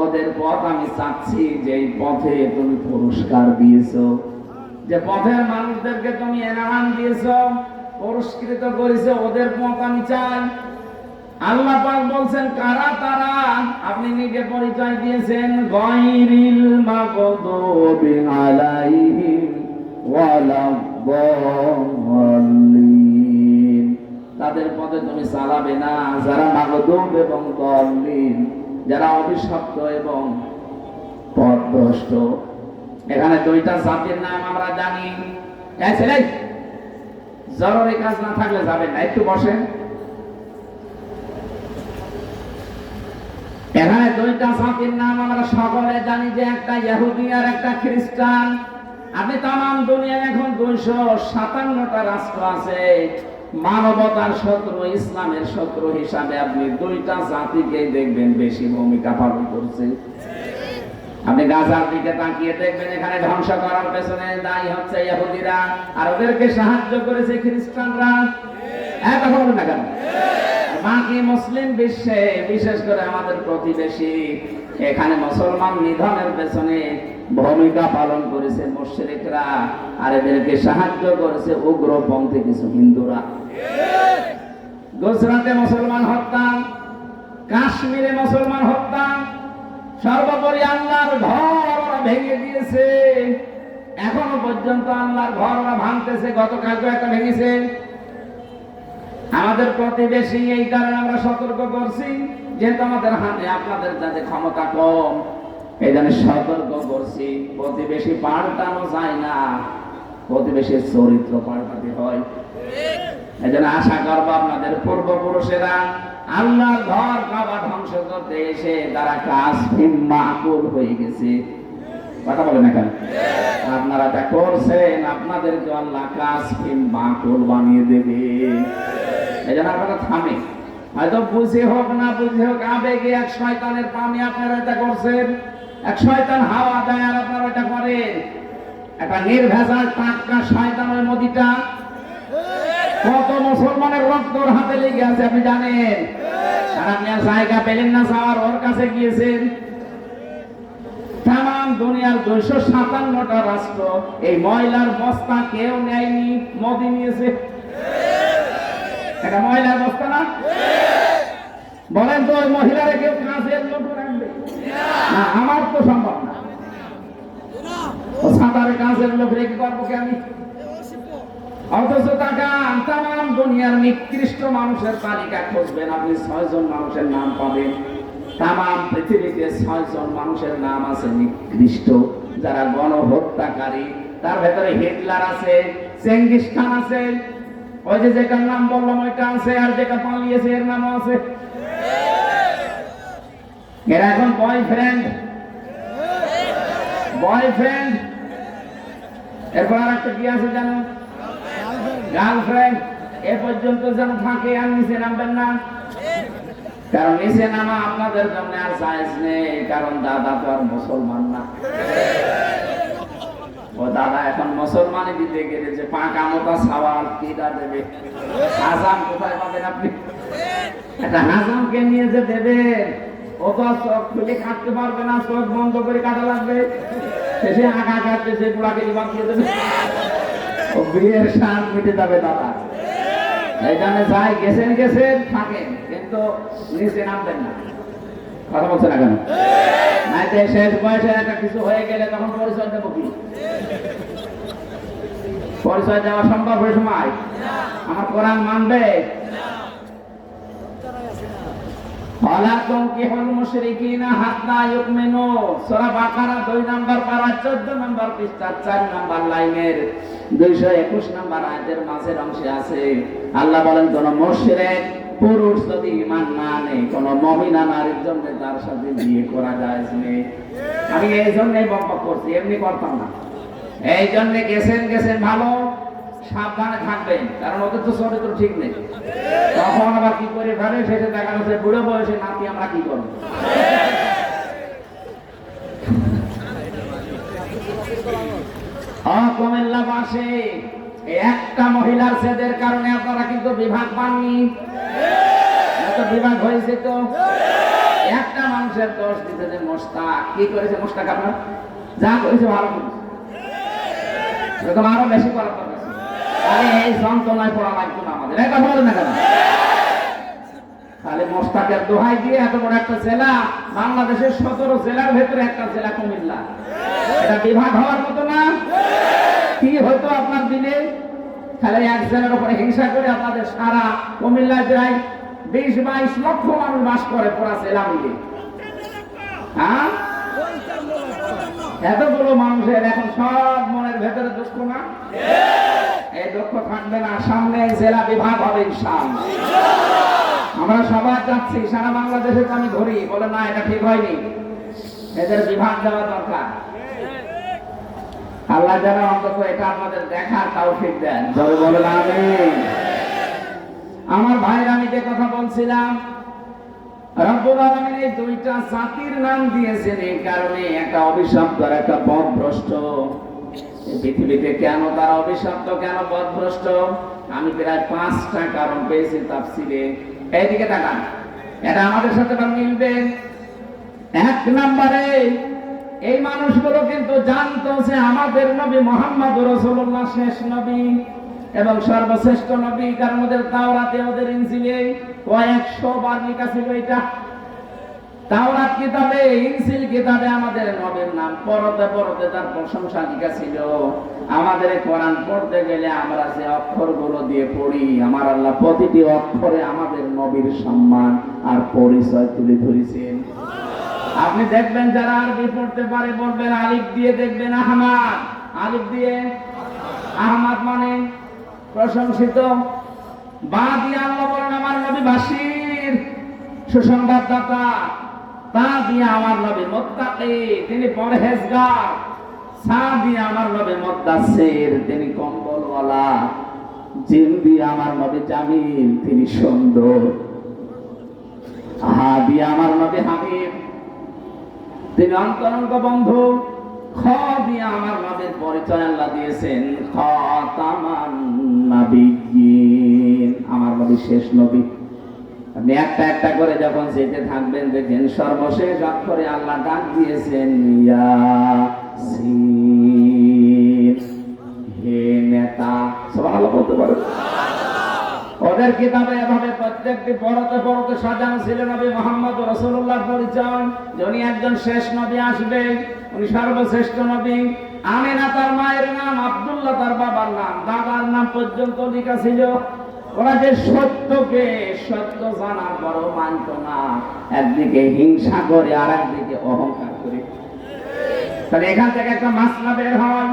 ওদের পথ আমি চাচ্ছি, যেই পথে তুমি পুরস্কার দিয়েছো, যে পথের মানুষদেরকে তুমি এনাম দিয়েছো, পুরস্কৃত করেছো, ওদের পথ আমি চাই। আল্লাহ পাক বলছেন কারা তারা? আপনি নিজে পরিচয় দিয়েছেন, গায়রিল মাগদুবি আলাইহিম ওয়ালাদ-দাল্লিন। তাদের পথে তুমি চালাবে না যারা মাগদুব এবং দাল্লিন, যারা অভিশপ্ত এবং পথভ্রষ্ট। এখানে দুইটা জাতির নাম আমরা জানি। এই ছেলে, জরুরি কাজ না থাকলে যাবেন না, একটু বসেন। এখানে দুইটা জাতির নাম আমরা সকলে জানি, যে একটা ইহুদি আর একটা খ্রিস্টান। আপনি তাম দুনিয়ায় এখন 257টা রাষ্ট্র আছে। মানবতার শত্রু, ইসলামের শত্রু হিসাবে আপনি দুইটা জাতিকেই দেখবেন বেশি ভূমিকা পালন করছে। আপনি গাজার দিকে তাকিয়ে দেখবেন, এখানে ধ্বংস করার পেছনে দায়ী হচ্ছে ইহুদিরা, আর ওদেরকে সাহায্য করেছে খ্রিস্টানরা। কথা বলেন না কেন? বাকি মুসলিম বিশ্বে, বিশেষ করে আমাদের প্রতিবেশী, এখানে মুসলমান নিধনের পেছনে ভূমিকা পালন করেছে মুশরিকরা, আর এদেরকে সাহায্য করেছে উগ্রপন্থী কিছু হিন্দুরা। গুজরাটে মুসলমান হত্যা, কাশ্মীরে মুসলমান হত্যা, সর্বোপরি আল্লাহর ঘর ওরা ভেঙে দিয়েছে। এখনো পর্যন্ত আল্লাহর ঘর ওরা ভাঙতেছে। গতকালকে একটা ভেঙেছে। আমাদের প্রতিবেশী, এই কারণে আমরা সতর্ক করছি, যেহেতু আমাদের হাতে আপনাদের যাতে ক্ষমতা কম, এই জন্য সতর্ক করছি। প্রতিবেশী পাল্টানো যায় না, প্রতিবেশীর চরিত্র পাল্টাতে হয়। এই জন্য আশা করবো আপনাদের পূর্বপুরুষেরা আল্লাহর ঘর কাবা ধ্বংস করতে এসে তারা কাসফিন মাকুল হয়ে গেছে। কথা বলেন না কেন? আপনারা যা করছেন, আপনাদেরকে আল্লাহ কাসফিন মাকুল বানিয়ে দেবে। এই জন্য আপনারা থামে, হয়তো বুঝে হোক না বুঝে হোক, আবেগে এক শয়তানের পামে আপনারা এটা করছেন। এক শয়তান হাওয়া দেয় আর আপনারা এটা করেন। একটা নির্ভেজাল টাটকা শয়তান ওই মোদিটা। কত মুসলমানের রক্ত ওর হাতে লেগে আছে আপনি জানেন, আর আপনি আর জায়গা পেলেন না যাওয়ার, ওর কাছে গিয়েছেন। তাম দুনিয়ার 257টা রাষ্ট্র, এই ময়লার বস্তা কেউ নেয়নি, মোদি নিয়েছে। এটা ময়লার বস্তা না? বলেন তো, ওই মহিলারা কেউ কাজের লোক রাখবে? না, আমার তো সম্ভব না। ও সাঁতারের কাছে লোক রেখে পারবো কি আমি? অথচ তাকান, তাম দুনিয়ার নিকৃষ্ট মানুষের তালিকা খুঁজবেন, আপনি 6 জন মানুষের নাম পাবেন। তাম পৃথিবীতে 6 জন মানুষের নাম আছে নিকৃষ্ট, যারা গণহত্যাকারী। তার ভেতরে হিটলার আছে, চেঙ্গিস খান আছে, ওই যে যেটার নাম বললাম ওইটা আছে, আর যেটা পালিয়েছে এর নামও আছে। এরা এখন বয়ফ্রেন্ড, এরপর আর একটা কি আছে জানো? গার্লফ্রেন্ড। এ পর্যন্ত যেন থাকে, আর নিচে নামবেন না, কারণ নিচে নামা আপনাদের জন্য আর জায়েজ নেই, কারণ দাদা তো আর মুসলমান না। ও দাদা এখন মুসলমানই দিতে গেলে যে পাকা মোটা সওয়াল কি দেবে? হাজাম কোথায় পাবেন আপনি? একটা হাজামকে নিয়ে যে দেবেন, ও তো চোখ খুলে কাটতে পারবে না, চোখ বন্ধ করে কাটা লাগবে, শেষে আঁকা কাটতে সে পুরাকে জবাব দিয়ে দেবে, ও বিয়ের শান মিটে যাবে দাদা। এই জন্য যাই গেছেন থাকেন, কিন্তু নিচে নামবেন না। কথা বলছে না কেন? নাইতে শেষ বয়সে একটা কিছু হয়ে গেলে তখন পরিচয় দেবো কি? পরিচয় দেওয়া সম্ভব ওই সময়? আমার কোরআন মানবে? সূরা বাকারা 2 নম্বর পারা 14 নম্বর পৃষ্ঠা 4 নম্বর লাইনের 221 নম্বর আয়াতের মাঝের অংশে আছে, আল্লাহ বলেন কোন মুশরিক পুরুষ যদি ঈমান না আনে, কোন মুমিনা নারীর জন্য তার সাথে বিয়ে করা জায়েজ নেই। আমি এই জন্যই বকবক করছি, এমনি করতাম না। এই জন্য গেছেন ভালো, সাবধানে থাকবেন, কারণ ওদের তো চরিত্র ঠিক নেই। তখন আবার কি করে ফেলে, শেষে দেখা যাচ্ছে বুড়ো বয়সে নাতি আমরা কি করবো। কুমিল্লাবাসী, একটা মহিলার ছেদের কারণে আপনারা কিন্তু বিভাগ পাননি, বিভাগ হয়েছে তো। একটা মানুষের দোষ দিতে যে মোশতাক, কি করেছে মোশতাক? আপনার যা করেছে ভালো করেছে, এরকম আরো বেশি করার দরকার। এই যন্ত্রণায় পড়া লাগতো না আমাদের, এই কথা বলেন না কেন? তাহলে মোশতাকের দোহাই দিয়ে এত বড় একটা জেলা, বাংলাদেশের 17 জেলার ভেতরে একটা জেলা কুমিল্লা, এটা বিভাগ হওয়ার মতো না? কি হতো আপনার দিনে? তাহলে এক জেলার উপরে হিংসা করে আপনাদের সারা কুমিল্লায় প্রায় 20-22 লক্ষ মানুষ বাস করে পুরা জেলা মিলে। হ্যাঁ, এতগুলো মানুষের এখন সব মনের ভেতরে দুঃখ না? এই দুঃখ থাকবে না, সামনে জেলা বিভাগ হবে ইনশাআল্লাহ। আমরা সবাই যাচ্ছি, সারা বাংলাদেশে আমি ধরি, বলে না এটা ঠিক হয়নি, এদের বিভাগ দেওয়া দরকার। আল্লাহ যেন অন্তত এটা আপনাদের দেখার তৌফিক দেন, জোরে বলেন আমিন। আমার ভাইরা, আমি যে কথা বলছিলাম, রব্বুল আলামিন এই 2টা জাতির নাম দিয়েছেন এই কারণে, একটা অভিশপ্ত আর একটা পথভ্রষ্ট। পৃথিবীতে কেন তারা অভিশপ্ত, কেন পথভ্রষ্ট? আমি প্রায় 5টা কারণ পেয়েছি তাফসীরে। এইদিকে তাকান, এটা আমাদের সাথে মিলবে। 1 নম্বরে, এই মানুষগুলো কিন্তু জানতো যে আমাদের নবী মুহাম্মদুর রাসূলুল্লাহ শেষ নবী এবং সর্বশ্রেষ্ঠ নবী, কারণ ওদের তাওরাতে, ওদের ইনজিলে কয়েকশো বার লেখা ছিল এটা। তাওরাত কিতাবে, ইনজিল কিতাবে আমাদের নবীর নাম পরতে পরতে তার প্রশংসা লেখা ছিল। আমাদের কোরআন পড়তে গেলে আমরা যে অক্ষরগুলো দিয়ে পড়ি, আমার আল্লাহ প্রতিটি অক্ষরে আমাদের নবীর সম্মান আর পরিচয় তুলে ধরেছেন। আপনি দেখবেন যারা আরবি পড়তে পারে বলবেন আলিফ দিয়ে, দেখবেন আহমদ, আলিফ দিয়ে আহমদ মানে প্রশংসিত। বা দিয়ে আল্লাহ বলেন আমার নবী বাশীর, সুসংবাদদাতা। তা দিয়ে আমার নবী মুত্তাকি, তিনি পরহেজগার। সা দিয়ে আমার নবী মুদ্দাসসির, তিনি কম্বলওয়ালা। জিম দিয়ে আমার নবী জামিল, তিনি সুন্দর। হা দিয়ে আমার নবী হাবিব, তিনি অন্তরঙ্গ বন্ধু। খ দিয়ে আমার নবীর পরিচয় আল্লাহ দিয়েছেন খাতামান নাবিয়্যিন, আমার নবী শেষ নবী। আপনি একটা একটা করে যখন যেতে থাকবেন দেখেন সর্বশেষ অক্ষরে আল্লাহ ডাক দিয়েছেন ইয়াসিন, হে নেতা। সুবহানাল্লাহ বলতে পারেন? ও ওদের কিতাবে এভাবে প্রত্যেকটি পরতে পরতে সাজানো ছিল নবী মুহাম্মদ রাসূলুল্লাহর পরিচয়, উনি একজন শেষ নবী আসবে, উনি সর্বশ্রেষ্ঠ নবী। আমিনা তার মায়ের নাম, আব্দুল্লাহ তার বাবার নাম, দাদার নাম পর্যন্ত লেখা ছিল। ওরা যে সত্যকে সত্য জানার পরও মানত না, একদিকে হিংসা করে আর একদিকে অহংকার করে। তাহলে এখান থেকে একটা মাসলা বের হয়,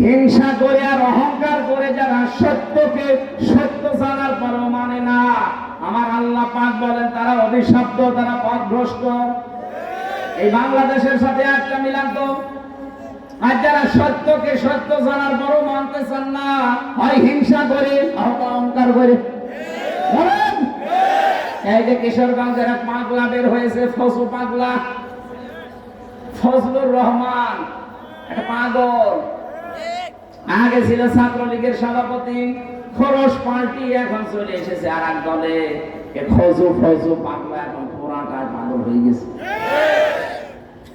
হিংসা করে আর অহংকার করে যারা সত্যকে সত্য জানার পরও মানে না, আমার আল্লাহ পাক বলেন তারা অভিশপ্ত, তারা পথভ্রষ্ট। এই বাংলাদেশের সাথে একটা মিলান তো, আর যারা সত্যকে সত্য জানার পরও মানতে চান না, হয় হিংসা করে অহংকার করে। বলেন এই যে কিশোরগঞ্জের এক পাগলা বের হয়েছে, ফজু পাগলা, ফজলুর রহমান, একটা পাগল। আগে ছিল ছাত্রলীগের সভাপতি, খরচ পাল্টি এখন চলে এসেছে আর এক দলে। ফজু ফজু পাগলা এখন পুরাটাই পাগল হয়ে গেছে।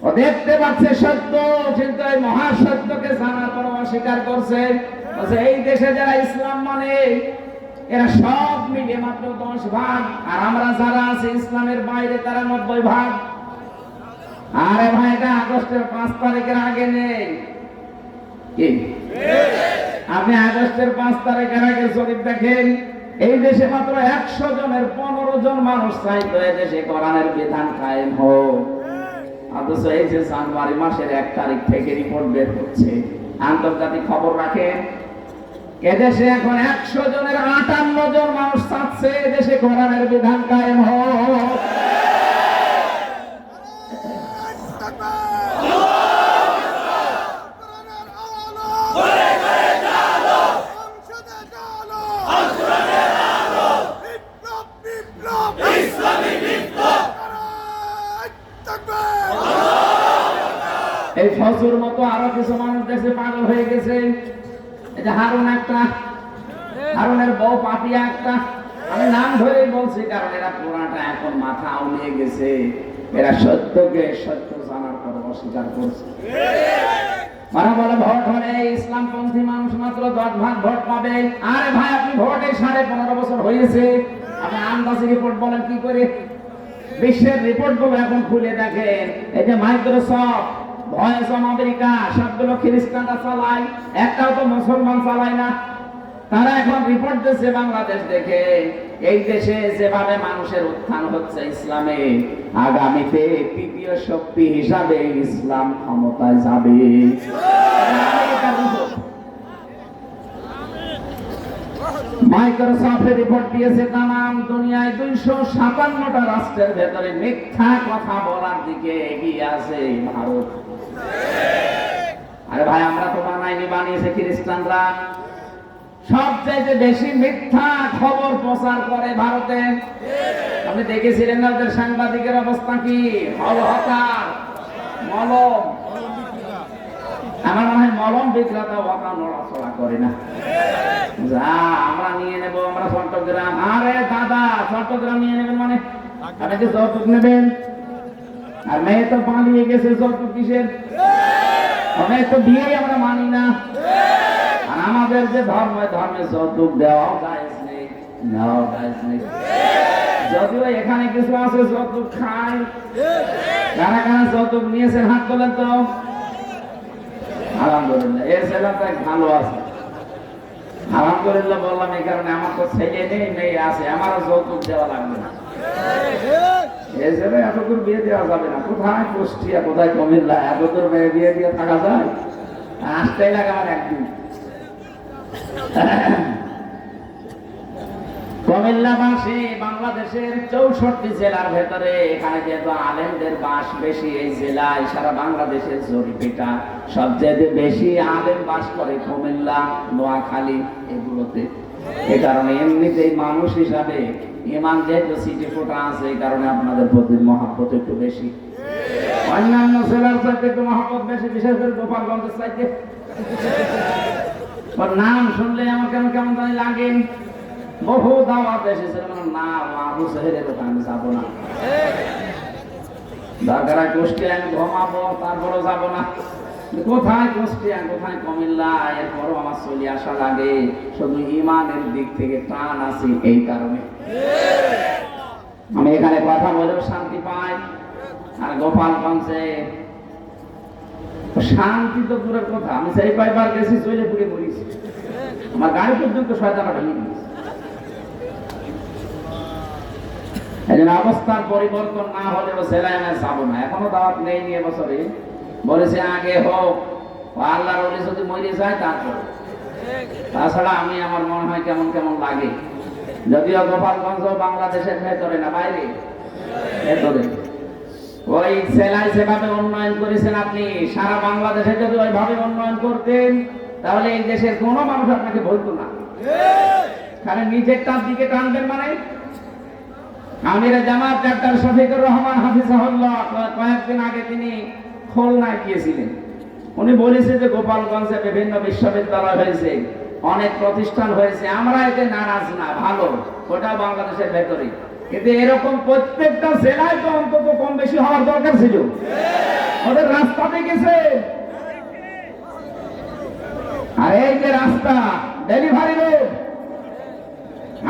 ও দেখতে পাচ্ছে সত্য, কিন্তু এই মহাসত্যকে জানার পর অস্বীকার করছে। এই দেশে যারা ইসলাম মানে এরা সব মিলে মাত্র 10 ভাগ, আর আমরা যারা আছি ইসলামের বাইরে তারা 90 ভাগ। আরে ভাই, এটা আগস্টের 5 তারিখের আগে নেই কি? আপনি আগস্টের 5 তারিখের আগে জরিপ দেখেন, এই দেশে মাত্র 100 জনের 15 জন মানুষ চাইতো এই দেশে কোরআনের বিধান কায়েম হোক। অথচ এই যে জানুয়ারি মাসের 1 তারিখ থেকে রিপোর্ট বের হচ্ছে, আন্তর্জাতিক খবর রাখেন, এদেশে এখন 100 জনের 58 জন মানুষ চাচ্ছে এদেশে কোরআনের বিধান কায়েম হোক। এই ফজুর মতো আরো কিছু মানুষ দেশে পাগল হয়ে গেছে। এই যে হারুন একটা, হারুনের বউ পাপিয়া একটা, আমি নাম ধরেই বলছি কারণ এরা পুরাটা এখন মাথা উলিয়ে গেছে। এরা সত্যকে সত্য জানার পর অস্বীকার করছে। ওরা বলে ভোট হলে ইসলামপন্থী মানুষ মাত্র 10 ভাগ ভোট পাবে। আরে ভাই, আপনি ভোটে 15.5 বছর হয়েছে, আপনি আন্দাজি রিপোর্ট বলেন কি করে? বিশ্বের রিপোর্ট গুলো এখন খুলে দেখেন, এই যে মাইক্রোসফট, ভয়েস অফ আমেরিকা, সবগুলো খ্রিস্টানরা চালায়, একটাও তো মুসলমান চালায় না। তারা এখন রিপোর্ট দিচ্ছে বাংলাদেশ দেখে, এই দেশে যেভাবে মানুষের উত্থান হচ্ছে ইসলামে, আগামীতে তৃতীয় শক্তি হিসাবে ইসলাম ক্ষমতায় যাবে। মাইক্রোসফটের রিপোর্ট দিয়েছে তামাম দুনিয়ায় 257টা রাষ্ট্রের ভেতরে মিথ্যা কথা বলার দিকে এগিয়ে আছে ভারত। আরে ভাই, আমরা তো বানাইনি, বানিয়েছে খ্রিস্টানরা। সবচেয়ে বেশি মিথ্যা খবর প্রচার করে ভারতে। আপনি দেখেছিলেন না ওদের সাংবাদিকের অবস্থা কি? হতার মলম, আমার মনে হয় মলম বিক্রেতা হতা নড়াচড়া করে না। যা আমরা নিয়ে নেব, আমরা চট্টগ্রাম। আরে দাদা, চট্টগ্রাম নিয়ে নেবেন মানে আপনি কি যৌতুক নেবেন? আর মেয়ে তো পালিয়ে গেছে, যৌতুক কিসের? মেয়ে তো বিয়েই আমরা মানি না। আর আমাদের যে ধর্ম, ধর্মে যৌতুক দেওয়াও জায়েজ নেই, নেওয়াও জায়েজ নেই। যদিও এখানে কিছু আছে যৌতুক খায়। কারা কারা যৌতুক নিয়েছেন হাত তোলেন তো। আলহামদুলিল্লাহ, এই ছেলেটা ভালো আছে। আলহামদুলিল্লাহ বললাম এই কারণে, আমার তো ছেলে নেই, মেয়ে আছে, আমারও যৌতুক দেওয়া লাগবে না। এই ছেলে এতদূর বিয়ে দেওয়া যাবে না। কোথায় কুষ্টিয়া, কোথায় কুমিল্লা, এতদূর মেয়ে বিয়ে দিয়ে থাকা যায়? আসতেই লাগে আমার একদিন। কুমিল্লাবাসী বাংলাদেশের 64 জেলার ভেতরে, এখানে যেহেতু আলেমদের বাস বেশি এই জেলায়, সারা বাংলাদেশের জরিপটা সবচেয়ে বেশি আলেম বাস করে কুমিল্লা, নোয়াখালী এগুলোতে। এ কারণে এমনিতেই মানুষ হিসাবে ইমান যেহেতু সিটি ফোটা আছে, এই কারণে আপনাদের প্রতি মহব্বত একটু বেশি। অন্যান্য জেলার চাইতে একটু মহব্বত বেশি, বিশেষ করে গোপালগঞ্জের চাইতে। নাম শুনলে আমার কেমন কেমন জানি লাগে। বহু দাওয়াত এসেছে, না আবু সাহেবের আমি যাবো না, দরকার কুষ্টিয়া আমি ঘুমাবো, তারপরও যাবো না। কোথায় কুষ্টিয়া, কোথায় কুমিল্লা, এরপরও আমার চলে আসা লাগে শুধু ইমানের দিক থেকে টান আছে। এই কারণে আমি এখানে কথা বলেও শান্তি পাই, আর গোপালগঞ্জে শান্তি তো দূরের কথা, আমি সেই কয়বার গেছি চলে পুড়ে পড়েছি, আমার গাড়ি পর্যন্ত শয়তানা ভেঙে দিয়েছে। এই জন্য অবস্থার পরিবর্তন না হলেও সেলাই না যাবো না। এখনো দাওয়াত নেই নিয়ে বছরে বলেছে আগে হোক, আল্লাহর ওলি যদি মরে যায় তারপর। তাছাড়া আমি আমার মনে হয় কেমন কেমন লাগে, যদিও গোপালগঞ্জ বাংলাদেশের ভেতরে না বাইরে, ভেতরে। ওই সেলাই যেভাবে উন্নয়ন করেছেন আপনি, সারা বাংলাদেশে যদি ওইভাবে উন্নয়ন করতেন তাহলে এই দেশের কোনো মানুষ আপনাকে বলতো না। কারণ নিজের তার দিকে টানবেন মানে। আমিরে জামাত ডাক্তার শফিকুর রহমান হাফিজাহুল্লাহ কয়েকদিন আগে তিনি খুলনায় গিয়েছিলেন। উনি বলেছে যে গোপালগঞ্জে বিভিন্ন বিশ্ববিদ্যালয় হয়েছে, অনেক প্রতিষ্ঠান হয়েছে, আমরা এতে নারাজ না, ভালো, ওটা বাংলাদেশের ভেতরে। কিন্তু এরকম প্রত্যেকটা জেলায় তো অন্তত কম বেশি হওয়ার দরকার ছিল। ওদের রাস্তাতে গেছে, আর এই যে রাস্তা ডেলিভারি রোড,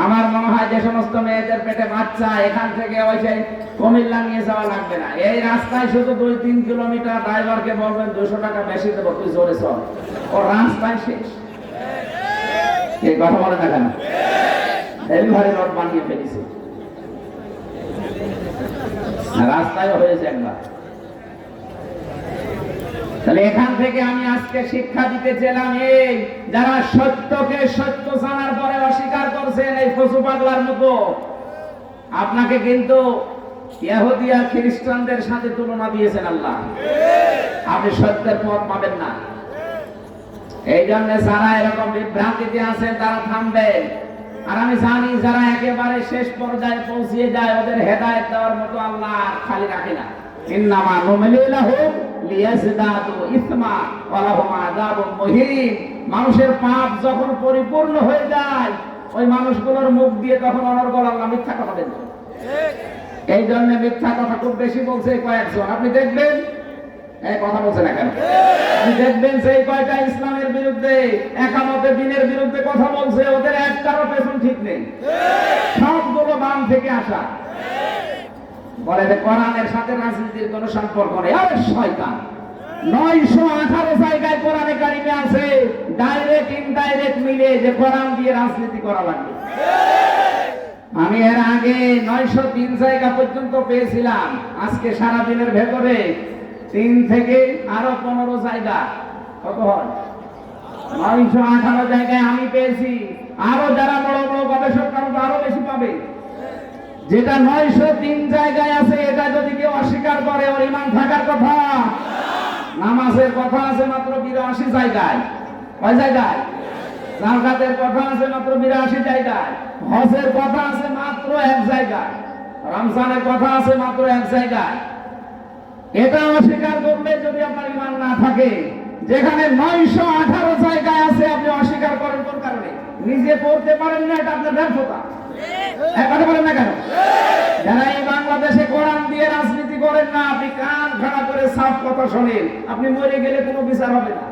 আমার মনে হয় যে সমস্ত মেয়েদের পেটে বাচ্চা এখান থেকে ওই সেই কুমিল্লা নিয়ে যাওয়া লাগবে না। এই রাস্তায় শুধু 2-3 কিলোমিটার ড্রাইভারকে বলবেন 200 টাকা বেশি দেবো, তুই জোরে চল, ও রাস্তায় শেষ। এই কথা বলে না কেন? ডেলিভারি রোড বানিয়ে ফেলেছে, রাস্তায় হয়েছে একবার। তাহলে এখান থেকে আমি আজকে শিক্ষা দিতে চাইলাম, এই যারা সত্যকে সত্য জানার পরে অস্বীকার করছেন, এই পশু পাগলার মতো, আপনাকে কিন্তু ইহুদি আর খ্রিস্টানদের সাথে তুলনা দিয়েছেন আল্লাহ। আপনি সত্যের পথ পাবেন না। এই জন্য যারা এরকম বিভ্রান্তিতে আছেন তারা থামবেন। আর আমি জানি যারা একেবারে শেষ পর্যায়ে পৌঁছিয়ে যায়, ওদের হেদায়েত দেওয়ার মতো আল্লাহ খালি রাখে না। ইন্নামা নুমলি লাহুম লিয়াজদাদু ইসমা ওয়া লাহুম আযাবুম মুহিন। মানুষের পাপ যখন পরিপূর্ণ হয়ে যায়, ওই মানুষগুলোর মুখ দিয়ে তখন অনর্গল আল্লাহ মিথ্যা কথা দেন। এই জন্য মিথ্যা কথা খুব বেশি বলছে কয়েকজন। আপনি দেখবেন, এই কথা বলছে না কেন? আপনি দেখবেন সেই কয়টা ইসলামের বিরুদ্ধে, একামতে দ্বীনের বিরুদ্ধে কথা বলছে, ওদের একটারও পেছন ঠিক নেই, সবগুলো বাম থেকে আসা। বলে যে কোরআনের সাথে রাজনীতির কোনো সম্পর্ক নেই। আরে শয়তান, 918 জায়গায় কোরআনে কারিমে আছে ডাইরেক্ট ইনডাইরেক্ট মিলে যে কোরআন দিয়ে রাজনীতি করা লাগবে। আমি এর আগে 903 জায়গা পর্যন্ত পেয়েছিলাম, আজকে সারা দিনের ভেতরে 3 থেকে আরো 15 জায়গা, কত হয়? 918 জায়গায় আমি পেয়েছি। আরো যারা বড় বড় গবেষক তারা আরো বেশি পাবে। যেটা 903 জায়গায় আছে, এটা যদি কেউ অস্বীকার করে, ওর ঈমান থাকার কথা। নামাজের কথা আছে মাত্র 82 জায়গায়। কয় জায়গায়? জাকাতের কথা আছে মাত্র 82 জায়গায়। হজের কথা আছে মাত্র 1 জায়গায়। রমজানের কথা আছে মাত্র 1 জায়গায়। এটা অস্বীকার করলে যদি আপনার ঈমান না থাকে, যেখানে 918 জায়গায় আছে আপনি অস্বীকার করেন কোন কারণে? নিজে পড়তে পারেন না, এটা আপনার ব্যর্থতা। কথা বলেন না কেন? যারা এই বাংলাদেশে কোরআন দিয়ে রাজনীতি করেন না, আপনি কান খাড়া করে সাফ কথা শোনেন, আপনি মরে গেলে কোনো বিচার হবে না,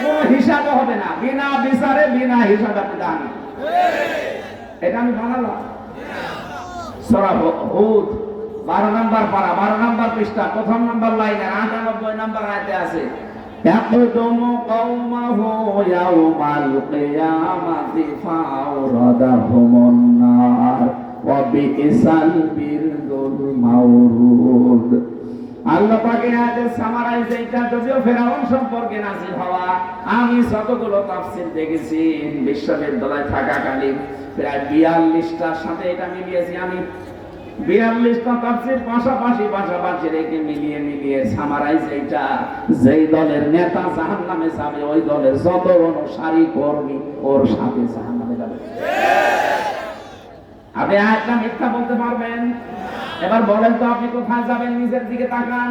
কোনো হিসাবও হবে না, বিনা বিচারে বিনা হিসাবে আপনি দাঁড়ান। এটা আমি বানালাম। সূরা হুদ 12 নম্বর পারা, 12 নম্বর পৃষ্ঠা, প্রথম নম্বর লাইনে 98 নম্বর আয়াতে আছে, ইয়াকুদুমু কওমাহু ইয়াউমাল কিয়ামাতি ফাওরাদাহুমুন নার ওয়া বিইসাল বিরদুল মাওরুদ। আল্লাহ পাকের আয়াতের সামারাইজ এইটা, যদিও ফেরাউন সম্পর্কে নাযিল হওয়া। আমি যতগুলো তাফসীর দেখেছি বিশ্ববিদ্যালয়ে থাকাকালীন, প্রায় 42টার সাথে এটা মিলিয়েছি আমি। 42টা তাফসীর পাশাপাশি রেখে মিলিয়ে সামারাইজ এইটা, যেই দলের নেতা জাহান্নামে যাবে, ওই দলের যত অনুসারী কর্মী ওর সাথে জাহান্নামে যাবে। আপনি আয়াতটা মিথ্যা বলতে পারবেন? এবার বলেন তো আপনি কোথায় যাবেন? নিজের দিকে তাকান।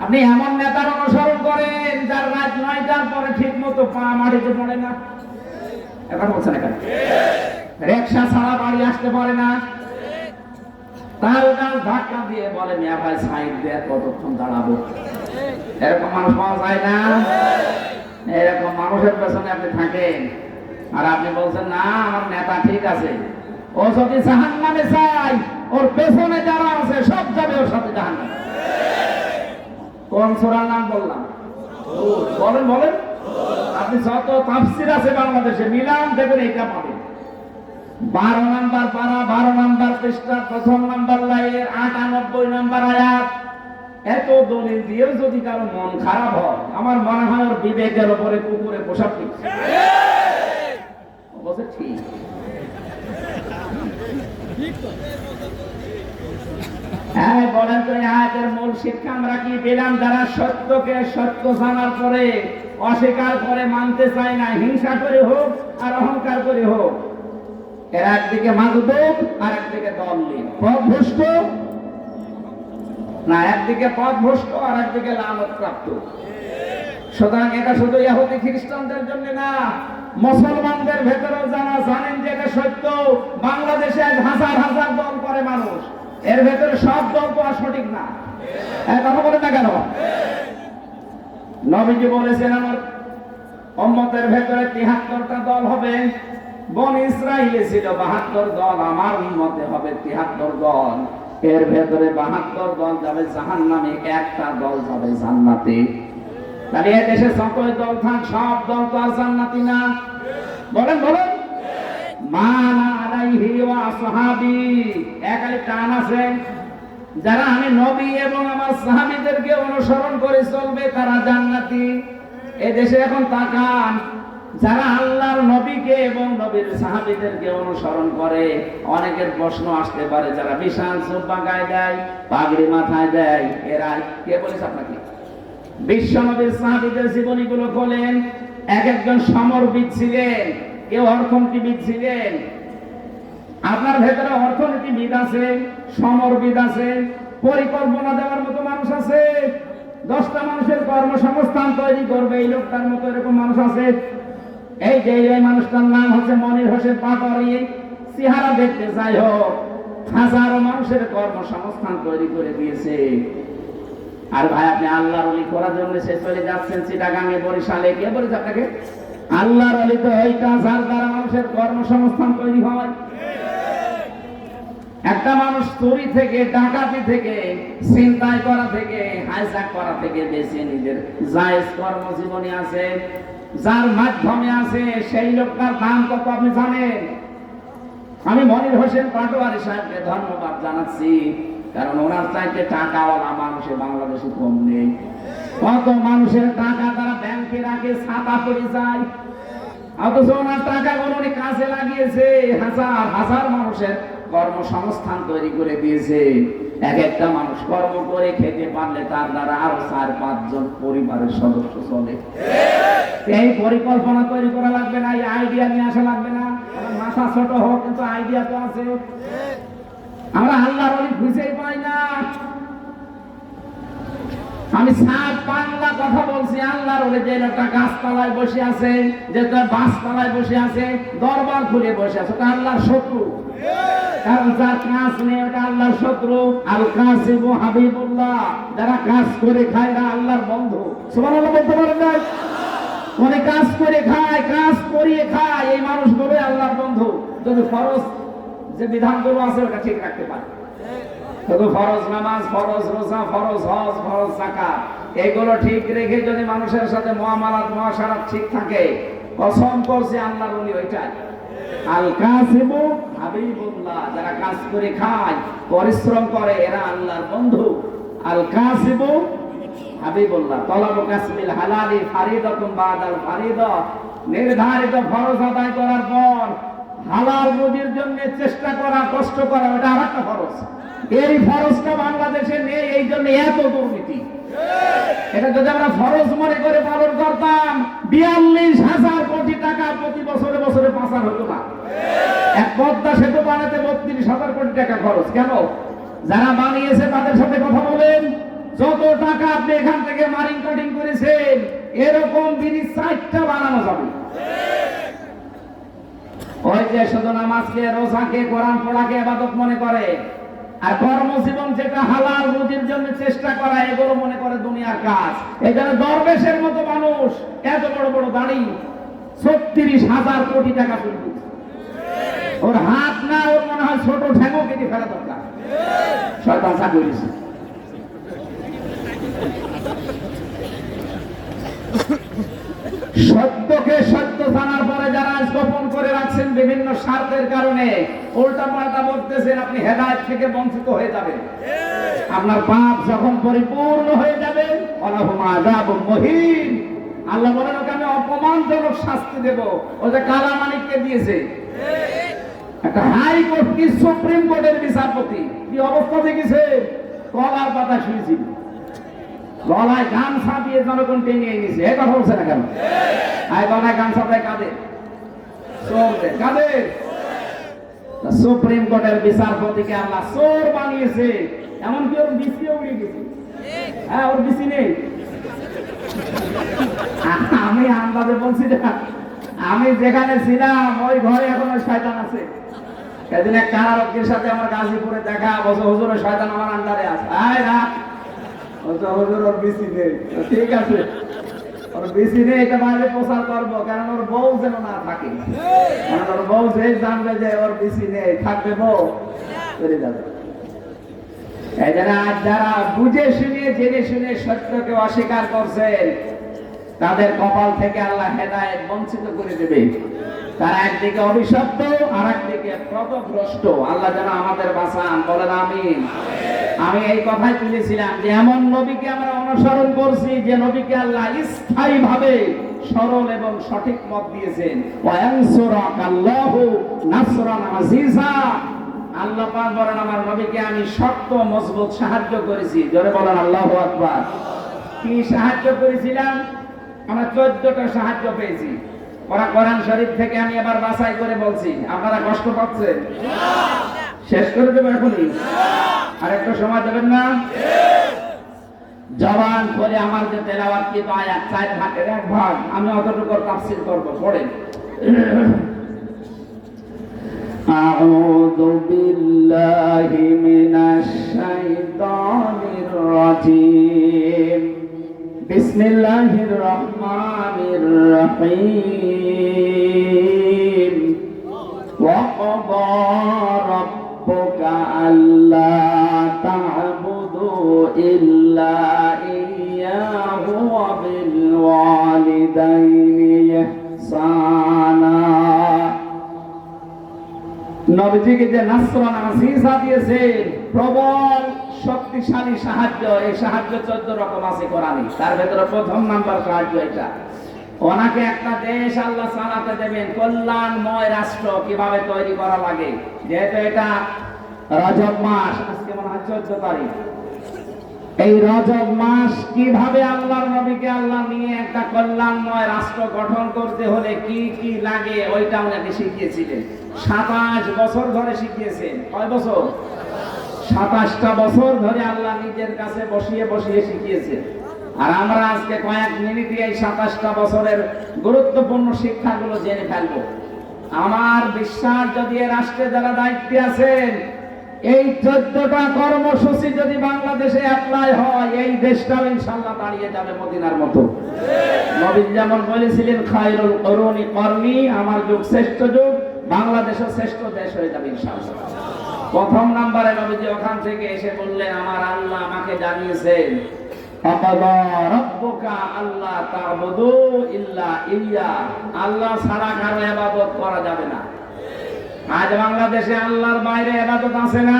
আপনি এমন নেতার অনুসরণ করেন যার রাত 9টার পরে ঠিক মতো পা মাটিতে পড়ে না। এবার বলছেন না কেন? রিকশা ছাড়া বাড়ি আসতে পারে না, তার ধাক্কা দিয়ে বলে মিয়া ভাই সাইড দিয়ে কতক্ষণ দাঁড়াবো। এরকম মানুষ পাওয়া যায় না? এরকম মানুষের পেছনে আপনি থাকেন আর আপনি বলছেন না আমার নেতা ঠিক আছে, ও যদি জাহান্নামে যায় ওর পেছনে যারা আছে সব যাবে ওর সাথে জাহান্নামে। কোন সূরার নাম বললাম? বলেন বলেন। আপনি যত তাফসীর আছে বাংলাদেশে মিলান দেখবেন এইটা পাবেন। 12 নাম্বার পারা, 12 নাম্বার পৃষ্ঠা, প্রথম নাম্বার লাইনের 98 নাম্বার আয়াত। এত দলিল দিয়েও যদি কারো মন খারাপ হয়, আমার মনে হয় ওর বিবেকের উপরে কুকুরে পোশাক দিচ্ছে। বলছে ঠিক। হ্যাঁ, বলেন তো এই আয়াতের মূল শিক্ষা আমরা কি পেলাম? যারা সত্যকে সত্য জানার পরে অস্বীকার করে, মানতে চায় না, হিংসা করে হোক আর অহংকার করে হোক, এরা একদিকে মাদক আর একদিকে দললিন, পথভ্রষ্ট না, একদিকে পথভ্রষ্ট আর একদিকে লালনপ্রাপ্ত। সুতরাং এটা শুধু ইহুদি খ্রিস্টানদের জন্য না, মুসলমানদের ভেতরেও যারা জানেন যে এটা সত্য, বাংলাদেশে আজ হাজার হাজার দল করে মানুষ, এর ভেতরে সব দল তো আর সঠিক না। কথা বলেন না কেন? নবীজি বলেছেন আমার উম্মতের ভেতরে 73টা দল হবে। বনি ইসরাইলে ছিল 72 দল, আমার উম্মতে হবে 73 দল। এর ভেতরে 72 দল যাবে জাহান্নামে, একটা দল যাবে জান্নাতে। তাহলে এই দেশে যতই দল থাক সব দল তো আর জান্নাতি না। বলেন বলেন। মানা আলাইহি ওয়া আসহাবি, একাই টান আছে। যারা আমি নবী এবং আমার সাহাবীদেরকে অনুসরণ করে চলবে তারা জান্নাতি। এই দেশে এখন তাকান, যারা আল্লাহর নবীকে এবং নবীর সাহাবীদেরকে অনুসরণ করে, অনেকের প্রশ্ন আসতে পারে, যারা বিশাল জুব্বা গায়ে দেয়, পাগড়ি মাথায় দেয়, এরা কে বলেছে আপনাকে? বিশ্ব নবীর সাহাবীদের জীবনীগুলো খোলেন, এক একজন সমরবিদ ছিলেন, কেউ অর্থনীতিবিদ ছিলেন। আপনার ভেতরে অর্থনীতিবিদ আছে, সমরবিদ আছে, পরিকল্পনা দেওয়ার মতো মানুষ আছে, 10টা মানুষের কর্মসংস্থান তৈরি করবে এই লোকটার মতো এরকম মানুষ আছে। এই যে এই মানুষটার নাম হচ্ছে মনির হোসেন পাটোয়ারি। চেহারা দেখতে যাই হোক, হাজারো মানুষের কর্মসংস্থান তৈরি করে দিয়েছে। আর ভাই আপনি আল্লাহর ওলি করার জন্য সে চলে যাচ্ছেন চিটাগাঙে, বরিশালে, কে বলেছে আপনাকে? আল্লাহর ওলি তো এইটা যার দ্বারা মানুষের কর্মসংস্থান তৈরি হয়। একটা মানুষ চুরি থেকে, ডাকাতি থেকে, ছিনতাই করা থেকে, হাইজ্যাক করা থেকে বেঁচে নিজের জায়েজ কর্মজীবনে আছে, যার মাধ্যমে আছে, সেই লোকটার দাম কত আপনি জানেন? আমি মনির হোসেন পাটোয়ারি সাহেবকে ধন্যবাদ জানাচ্ছি, কারণ ওনার চাইতে টাকাওয়ালা মানুষে বাংলাদেশে কম নেই। কত মানুষের টাকা তারা ব্যাংকে রাখে, ছাতা পড়ে যায়, অথচ ওনার টাকাগুলো উনি কাজে লাগিয়েছে, হাজার হাজার মানুষের কর্মসংস্থান তৈরি করে দিয়েছে। এক একটা মানুষ কর্ম করে খেতে পারলে তার দ্বারা আরো 4-5 জন পরিবারের সদস্য চলে। এই পরিকল্পনা তৈরি করা লাগবে না, এই আইডিয়া নিয়ে আসা লাগবে না। মাথা ছোট হোক কিন্তু আইডিয়া তো আছে। আমরা আল্লাহর ওলি খুঁজেই পাই না। আমি সাত বাংলা কথা বলছি। আল্লাহর ওলি যে লোকটা গাছতলায় বসে আছে, যে বাসতলায় বসে আছে, দরবার খুলে বসে আছে, ওটা আল্লাহর শত্রু। কারণ যার কাজ নেই ওটা আল্লাহর শত্রু। আল কাসিবু হাবিবুল্লাহ, যারা কাজ করে খায় এরা আল্লাহর বন্ধু। সুবহানাল্লাহ বলতে পারেন না? উনি কাজ করে খায়, কাজ করিয়ে খায়, এই মানুষগুলোই আল্লাহর বন্ধু। যদি ফরজ যে বিধানগুলো আছে ওটা ঠিক রাখতে পারে, শুধু ফরজ নামাজ, ফরজ রোজা, ফরজ হজ, ফরজ যাকাত এগুলো ঠিক রেখে যদি মানুষের সাথে মুআমালাত মুআশারাত ঠিক থাকে, কসম করছি আল্লাহর ওলি ওইটাই। আল কাসিবু হাবিবুল্লাহ, যারা কাজ করে খায়, পরিশ্রম করে, এরা আল্লাহর বন্ধু। আল কাসিবু হাবিবুল্লাহ। তলাবু কাসবিল হালালি ফারিদাতুন বাদাল ফারিদা, নির্ধারিত ফরজ আদায় করার পর হালাল রুজির জন্য চেষ্টা করা, কষ্ট করা, ওটা আরেকটা ফরজ। এই ফরজটা বাংলাদেশে নেই, এই জন্য এত দুর্নীতি। এটা যদি আমরা ফরজ মনে করে পালন করতাম, 42,000 কোটি টাকা প্রতি বছরে বছরে পাচার হতো না। এক পদ্মা সেতু বানাতে 32,000 কোটি টাকা খরচ। কেন? যারা বানিয়েছে তাদের সাথে কথা বলেন। যত টাকা আপনি এখান থেকে মারিং কাটিং করেছেন, এরকম ব্রিজ 4টা বানানো যাবে। ওই যে শুধু নামাজকে, রোজাকে, কোরআন পড়াকে ইবাদত মনে করে, আর কর্মজীবন যেটা হালাল রুজির জন্য চেষ্টা করা, এগুলো মনে করে দুনিয়ার কাজ। এই জন্য দরবেশের মতো মানুষ এত বড় বড় দাড়ি, 36,000 কোটি টাকা চুরি, ওর হাত না, ওর মনে হয় ছোট ঠ্যাঙও কেটে ফেলা দরকার। শয়তান চাকরি দিয়েছে। সত্যকে সত্য জানার পরে যারা গোপন করে রাখছেন বিভিন্ন স্বার্থের কারণে, উল্টা পাল্টা বলতেছেন, আপনি হেদায়েত থেকে বঞ্চিত হয়ে যাবেন। আপনার পাপ যখন পরিপূর্ণ হয়ে যাবে, আলাহুম আযাবুম মুহিন, আল্লাহ বলেন ওকে আমি অপমানজনক শাস্তি দেব। ও যে কালা মানিককে দিয়েছে, একটা হাইকোর্ট কি সুপ্রিম কোর্টের বিচারপতি, কি অবস্থা দেখেছে, কলার পাতা শুয়েছিল, গলায় গামছা দিয়ে জনগণ টেনে এনেছে। এ কথা বলছে না কেন? আয় গলায় গামছা দেয় কাদের? কাদের? সুপ্রিম কোর্টের বিচারপতিকে আল্লাহ চোর বানিয়েছে। এমনকি ওর বিসিও উড়ে গেছে। হ্যাঁ, ওর বিসি নেই। আমি আন্দাজে বলছি না, আমি যেখানে ছিলাম ওই ঘরে এখনো শয়তান আছে। সেদিন এক কারারক্ষীর সাথে আমার গাজীপুরে দেখা, বছর হুজুরের শয়তান আমার আন্ডারে আছে। আয় না, ওর বিসি নেই। ঠিক আছে, ওর বিসি নেই, এটা বাইরে প্রচার করবো, কারণ ওর বউ যেন না থাকে। কারণ ওর বউ যে জানবে যে ওর বিসি নেই, থাকবে বউ চলে যাবে। এই জন্য আজ যারা বুঝে শুনে জেনে শুনে সত্যকে অস্বীকার করছেন, তাদের কপাল থেকে আল্লাহ হেদায়েত বঞ্চিত করে দেবে। তারা একদিকে অভিশপ্ত, আর একদিকে পথভ্রষ্ট। আল্লাহ যেন আমাদের বাঁচান, বলেন আমিন। আমি এই কথাই তুলেছিলাম যে এমন নবীকে আমরা অনুসরণ করছি যে নবীকে আল্লাহ স্থায়ী ভাবে সরল এবং সঠিক পথ দিয়েছেন। ওয়ায়ানসুরাকাল্লাহু নাসরান আজিজা, আল্লাহ পাক বলেন আমার নবীকে আমি শক্ত মজবুত সাহায্য করেছি। জোরে বলেন আল্লাহু আকবার। কি সাহায্য করেছিলাম? আমরা 14টা সাহায্য পেয়েছি। ওরা কোরআন শরীফ থেকে আমি এবার বাছাই করে বলছি। আপনারা কষ্ট পাচ্ছেন? শেষ করে দেবো এখনই? আর একটু সময় দেবেন না? জবান করে আমার যে তেলাওয়াত কি আয়াত 4 ভাগের 1 ভাগ আমি অতটুকু তাফসীর করব। পড়েন। আউযু বিল্লাহি মিনাশ শাইতানির রাজীম। বিসমিল্লাহির রহমানির রহিম। ওয়া ক্বাদা রাব্বুকা আল্লা তা'বুদু ইল্লা ইয়্যাহু ওয়া বিল ওয়ালিদাইনি ইহসানা। নবীজিকে যে নাসরান আজিজা দিয়েছে, প্রবল শক্তিশালী সাহায্য, এই সাহায্য 14 রকম আছে কোরআনে। তার ভেতরে প্রথম নাম্বার সাহায্য এটা। ওনাকে একটা দেশ আল্লাহ চালাতে দেবেন, কল্যাণময় রাষ্ট্র কিভাবে তৈরি করা লাগে। যেহেতু এটা রজব মাস, আজকে মনে হয় 14 তারিখ, এই রজব মাস কিভাবে আল্লাহর নবীকে আল্লাহ নিয়ে একটা কল্যাণময় রাষ্ট্র গঠন করতে হলে কি কি লাগে ওইটা ওনাকে শিখিয়েছিলেন। 27 বছর ধরে শিখিয়েছেন। কয় বছর? 27টা বছর ধরে আল্লাহ নিজের কাছে বসিয়ে বসিয়ে শিখিয়েছেন। আর আমরা আজকে কয়েক মিনিটে এই 27টা বছরের গুরুত্বপূর্ণ শিক্ষাগুলো জেনে ফেলবো। আমার বিশ্বাস যদি এই রাষ্ট্রে যারা দায়িত্বে আছেন, এই 14টা কর্মসূচি যদি বাংলাদেশে অ্যাপ্লাই হয়, এই দেশটাও ইনশাআল্লাহ দাঁড়িয়ে যাবে মদিনার মতো। নবী যেমন বলেছিলেন খায়রুল কুরুনি করনি, আমার যুগ শ্রেষ্ঠ যুগ, বাংলাদেশও শ্রেষ্ঠ দেশ হয়ে যাবে ইনশাআল্লাহ। প্রথম নম্বরে নবীজি ওখান থেকে এসে বললেন আমার আল্লাহ আমাকে জানিয়েছেন ক্বাদা রাব্বুকা আল্লা তা'বুদু ইল্লা ইয়্যা, আল্লাহ ছাড়া কারো ইবাদত করা যাবে না। আজ বাংলাদেশে আল্লাহর বাইরে ইবাদত আছে না?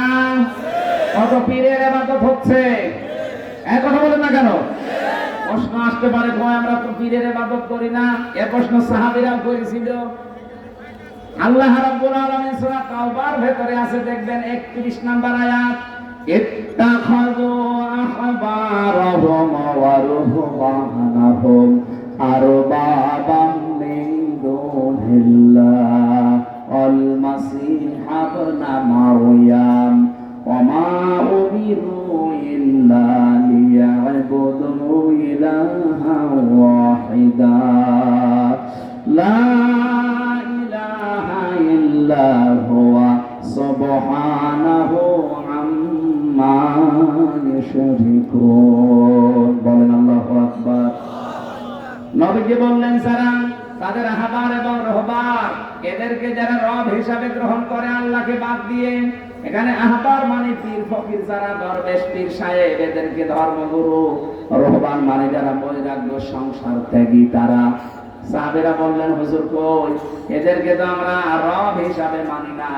কত পীরের ইবাদত হচ্ছে। এই কথা বলেন না কেন? প্রশ্ন আসতে পারে কয় আমরা তো পীরের ইবাদত করি না। এই প্রশ্ন সাহাবীরা করেছিল। আল্লাহ রাব্বুল আলামিন সূরা তাওবার ভেতরে আছে, দেখবেন 31 নাম্বার আয়াত, ইত্তাখাযু আহবারহুম ওয়া রুহবানাহুম আরবাবাম মিন দুনিল্লাহ ওয়াল মাসীহ ইবনে মারইয়াম ওয়া মা উমিরু ইল্লা লিয়া'বুদু ইলাহান ওয়াহিদা লা ইলাহা ইল্লা হুয়া সুবহানাহু আম্মা নবীজি বললেন যারা তাদের আহবার এবং রহবার এদেরকে যারা রব হিসাবে গ্রহণ করে আল্লাহকে বাদ দিয়ে, এখানে আহবার মানে পীর ফকির যারা দরবেশ পীর সাহেব এদেরকে ধর্মগুরু, রহবান মানে যারা বৈরাগ্য সংসার ত্যাগী তারা। সাহাবেরা বললেন হুজুর কই, এদেরকে তো আমরা রব হিসাবে মানি না।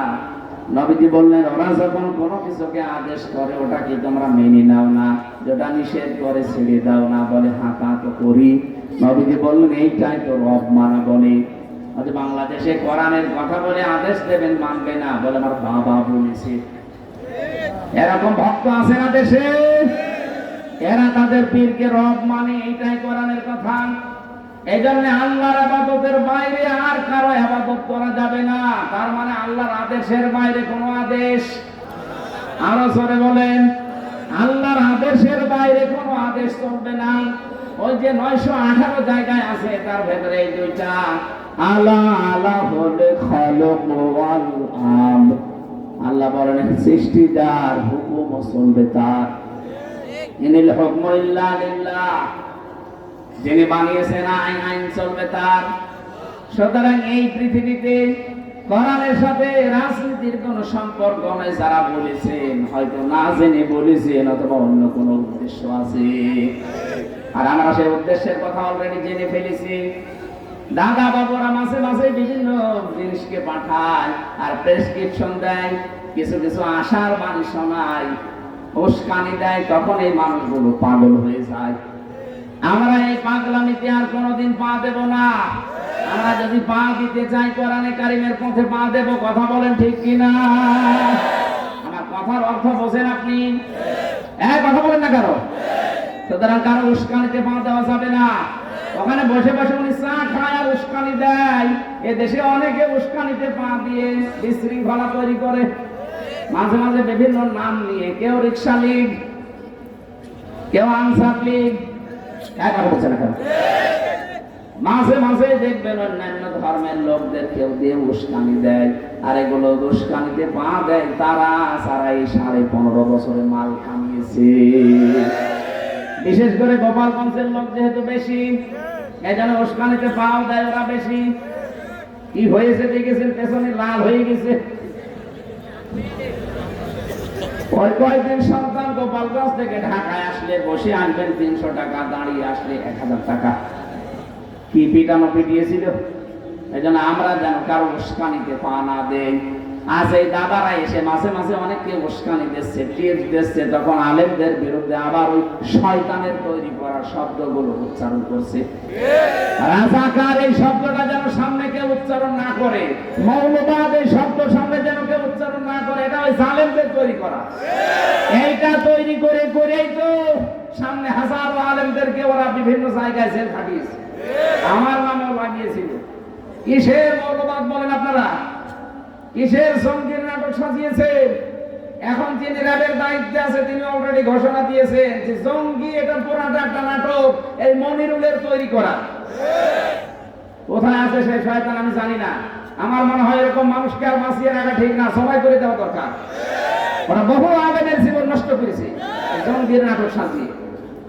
নবীজি বললেন ওরা যখন কোনো কিছুকে আদেশ করে ওটা কি তোমরা মেনে নাও না, যেটা নিষেধ করে ছেড়ে দাও না? বলে হ্যাঁ তা তো করি। নবীজি বললেন এইটাই তো রব মানা। বলে বাংলাদেশে কোরআনের কথা বলে আদেশ দেবেন মানবে না, বলে আমার বাবা বলেছে। এরকম ভক্ত আছে না দেশে, এরা তাদের পীরকে রব মানে, এইটাই কোরআনের কথা। এই জন্য আল্লাহর ইবাদতের বাইরে আর কারো ইবাদত করা যাবে না। তার মানে আল্লাহর আদেশের বাইরে কোনো আদেশ, আরো জোরে বলেন, আল্লাহর আদেশের বাইরে কোনো আদেশ চলবে না। ওই যে 918 জায়গায় আছে তার ভেতরে এই দুইটা আলা আলা হলে খলক ওয়াল আমর। আল্লাহ বলেন সৃষ্টিদার হুকুম চলবে তার। ইনিল হুকমু ইল্লা লিল্লাহ, যিনি বানিয়েছেন আইন চলবে তার। সুতরাং এই পৃথিবীতে কোরআনের সাথে রাজনীতির কোনো সম্পর্ক নেই। যারা বলেছেন হয়তো না জেনে বলেছেন অথবা অন্য কোনো উদ্দেশ্য আছে, আর আমরা সেই উদ্দেশ্যের কথা অলরেডি জেনে ফেলেছি। দাদা বাবুরা মাঝে মাঝে বিভিন্ন জিনিসকে পাঠায় আর প্রেসক্রিপশন দেয়, কিছু কিছু আশার বাণী শোনায়, উস্কানি দেয়, তখন এই মানুষগুলো পাগল হয়ে যায়। আমরা এই পাগলামিতে আর কোনোদিন পা দেব না। আমরা যদি পা দিতে চাই কোরআনে কারিমের পথে পা দেব। কথা বলেন ঠিক কিনা? আমার কথার অর্থ বোঝেন আপনি? কথা বলেন না কারো। সুতরাং কারো উস্কানিতে পা দেওয়া যাবে না। ওখানে বসে বসে উনি চা খায় আর উস্কানি দেয়। এ দেশে অনেকে উস্কানিতে পা দিয়ে বিশৃঙ্খলা তৈরি করে, মাঝে মাঝে বিভিন্ন নাম নিয়ে, কেউ রিক্সা লীগ, কেউ আনসার লীগ, মাঝে মাঝে দেখবেন অন্যান্য ধর্মের লোকদের কেউ দিয়ে উস্কানি দেয়, আর এগুলো উস্কানিতে পা দেয় তারা সারা এই 15.5 বছরে মাল কামিয়েছে। বিশেষ করে গোপালগঞ্জের লোক যেহেতু বেশি, এই জন্য উস্কানিতে পাও দেয় ওরা বেশি। কি হয়েছে দেখেছেন, পেছনে লাল হয়ে গেছে। ওই কয়েকদিন সন্তান গোপালগঞ্জ থেকে ঢাকায় আসলে বসে আনবেন 300 টাকা, দাঁড়িয়ে আসলে 1000 টাকা। কি পিটানো পিটিয়েছিল। এই জন্য আমরা যেন কারো উস্কানিতে পা না দেই। আজ এই দাদারা এসে মাঝে মাঝে অনেককে উস্কানি দিচ্ছে, টিপস দিচ্ছে, তখন আলেমদের বিরুদ্ধে আবার ওই শয়তানের তৈরি করা শব্দগুলো উচ্চারণ করছে। রাজাকার এই শব্দটা যেন সামনে কেউ উচ্চারণ না করে, মৌলবাদ এই শব্দ সামনে যেন কেউ উচ্চারণ না করে, এটা ওই জালেমদের তৈরি করা। এইটা তৈরি করে করেই তো সামনে হাজারো আলেমদেরকে ওরা বিভিন্ন জায়গায় জেল খাটিয়েছে। আমার নামও লাগিয়েছিল। কিসের মৌলবাদ বলেন আপনারা? কিসের জঙ্গির নাটক সাজিয়েছে? এখন যিনি র্যাবের দায়িত্বে আছে তিনি অলরেডি ঘোষণা দিয়েছেন যে জঙ্গি এটা পুরাটা একটা নাটক, এই মনিরুলের তৈরি করা। কোথায় আছে সেই শয়তান আমি জানি না। আমার মনে হয় এরকম মানুষকে আর বাঁচিয়ে রাখা ঠিক না, সবাই করে দেওয়া দরকার। ওরা বহু আবেদের জীবন নষ্ট করেছে জঙ্গির নাটক সাজিয়ে।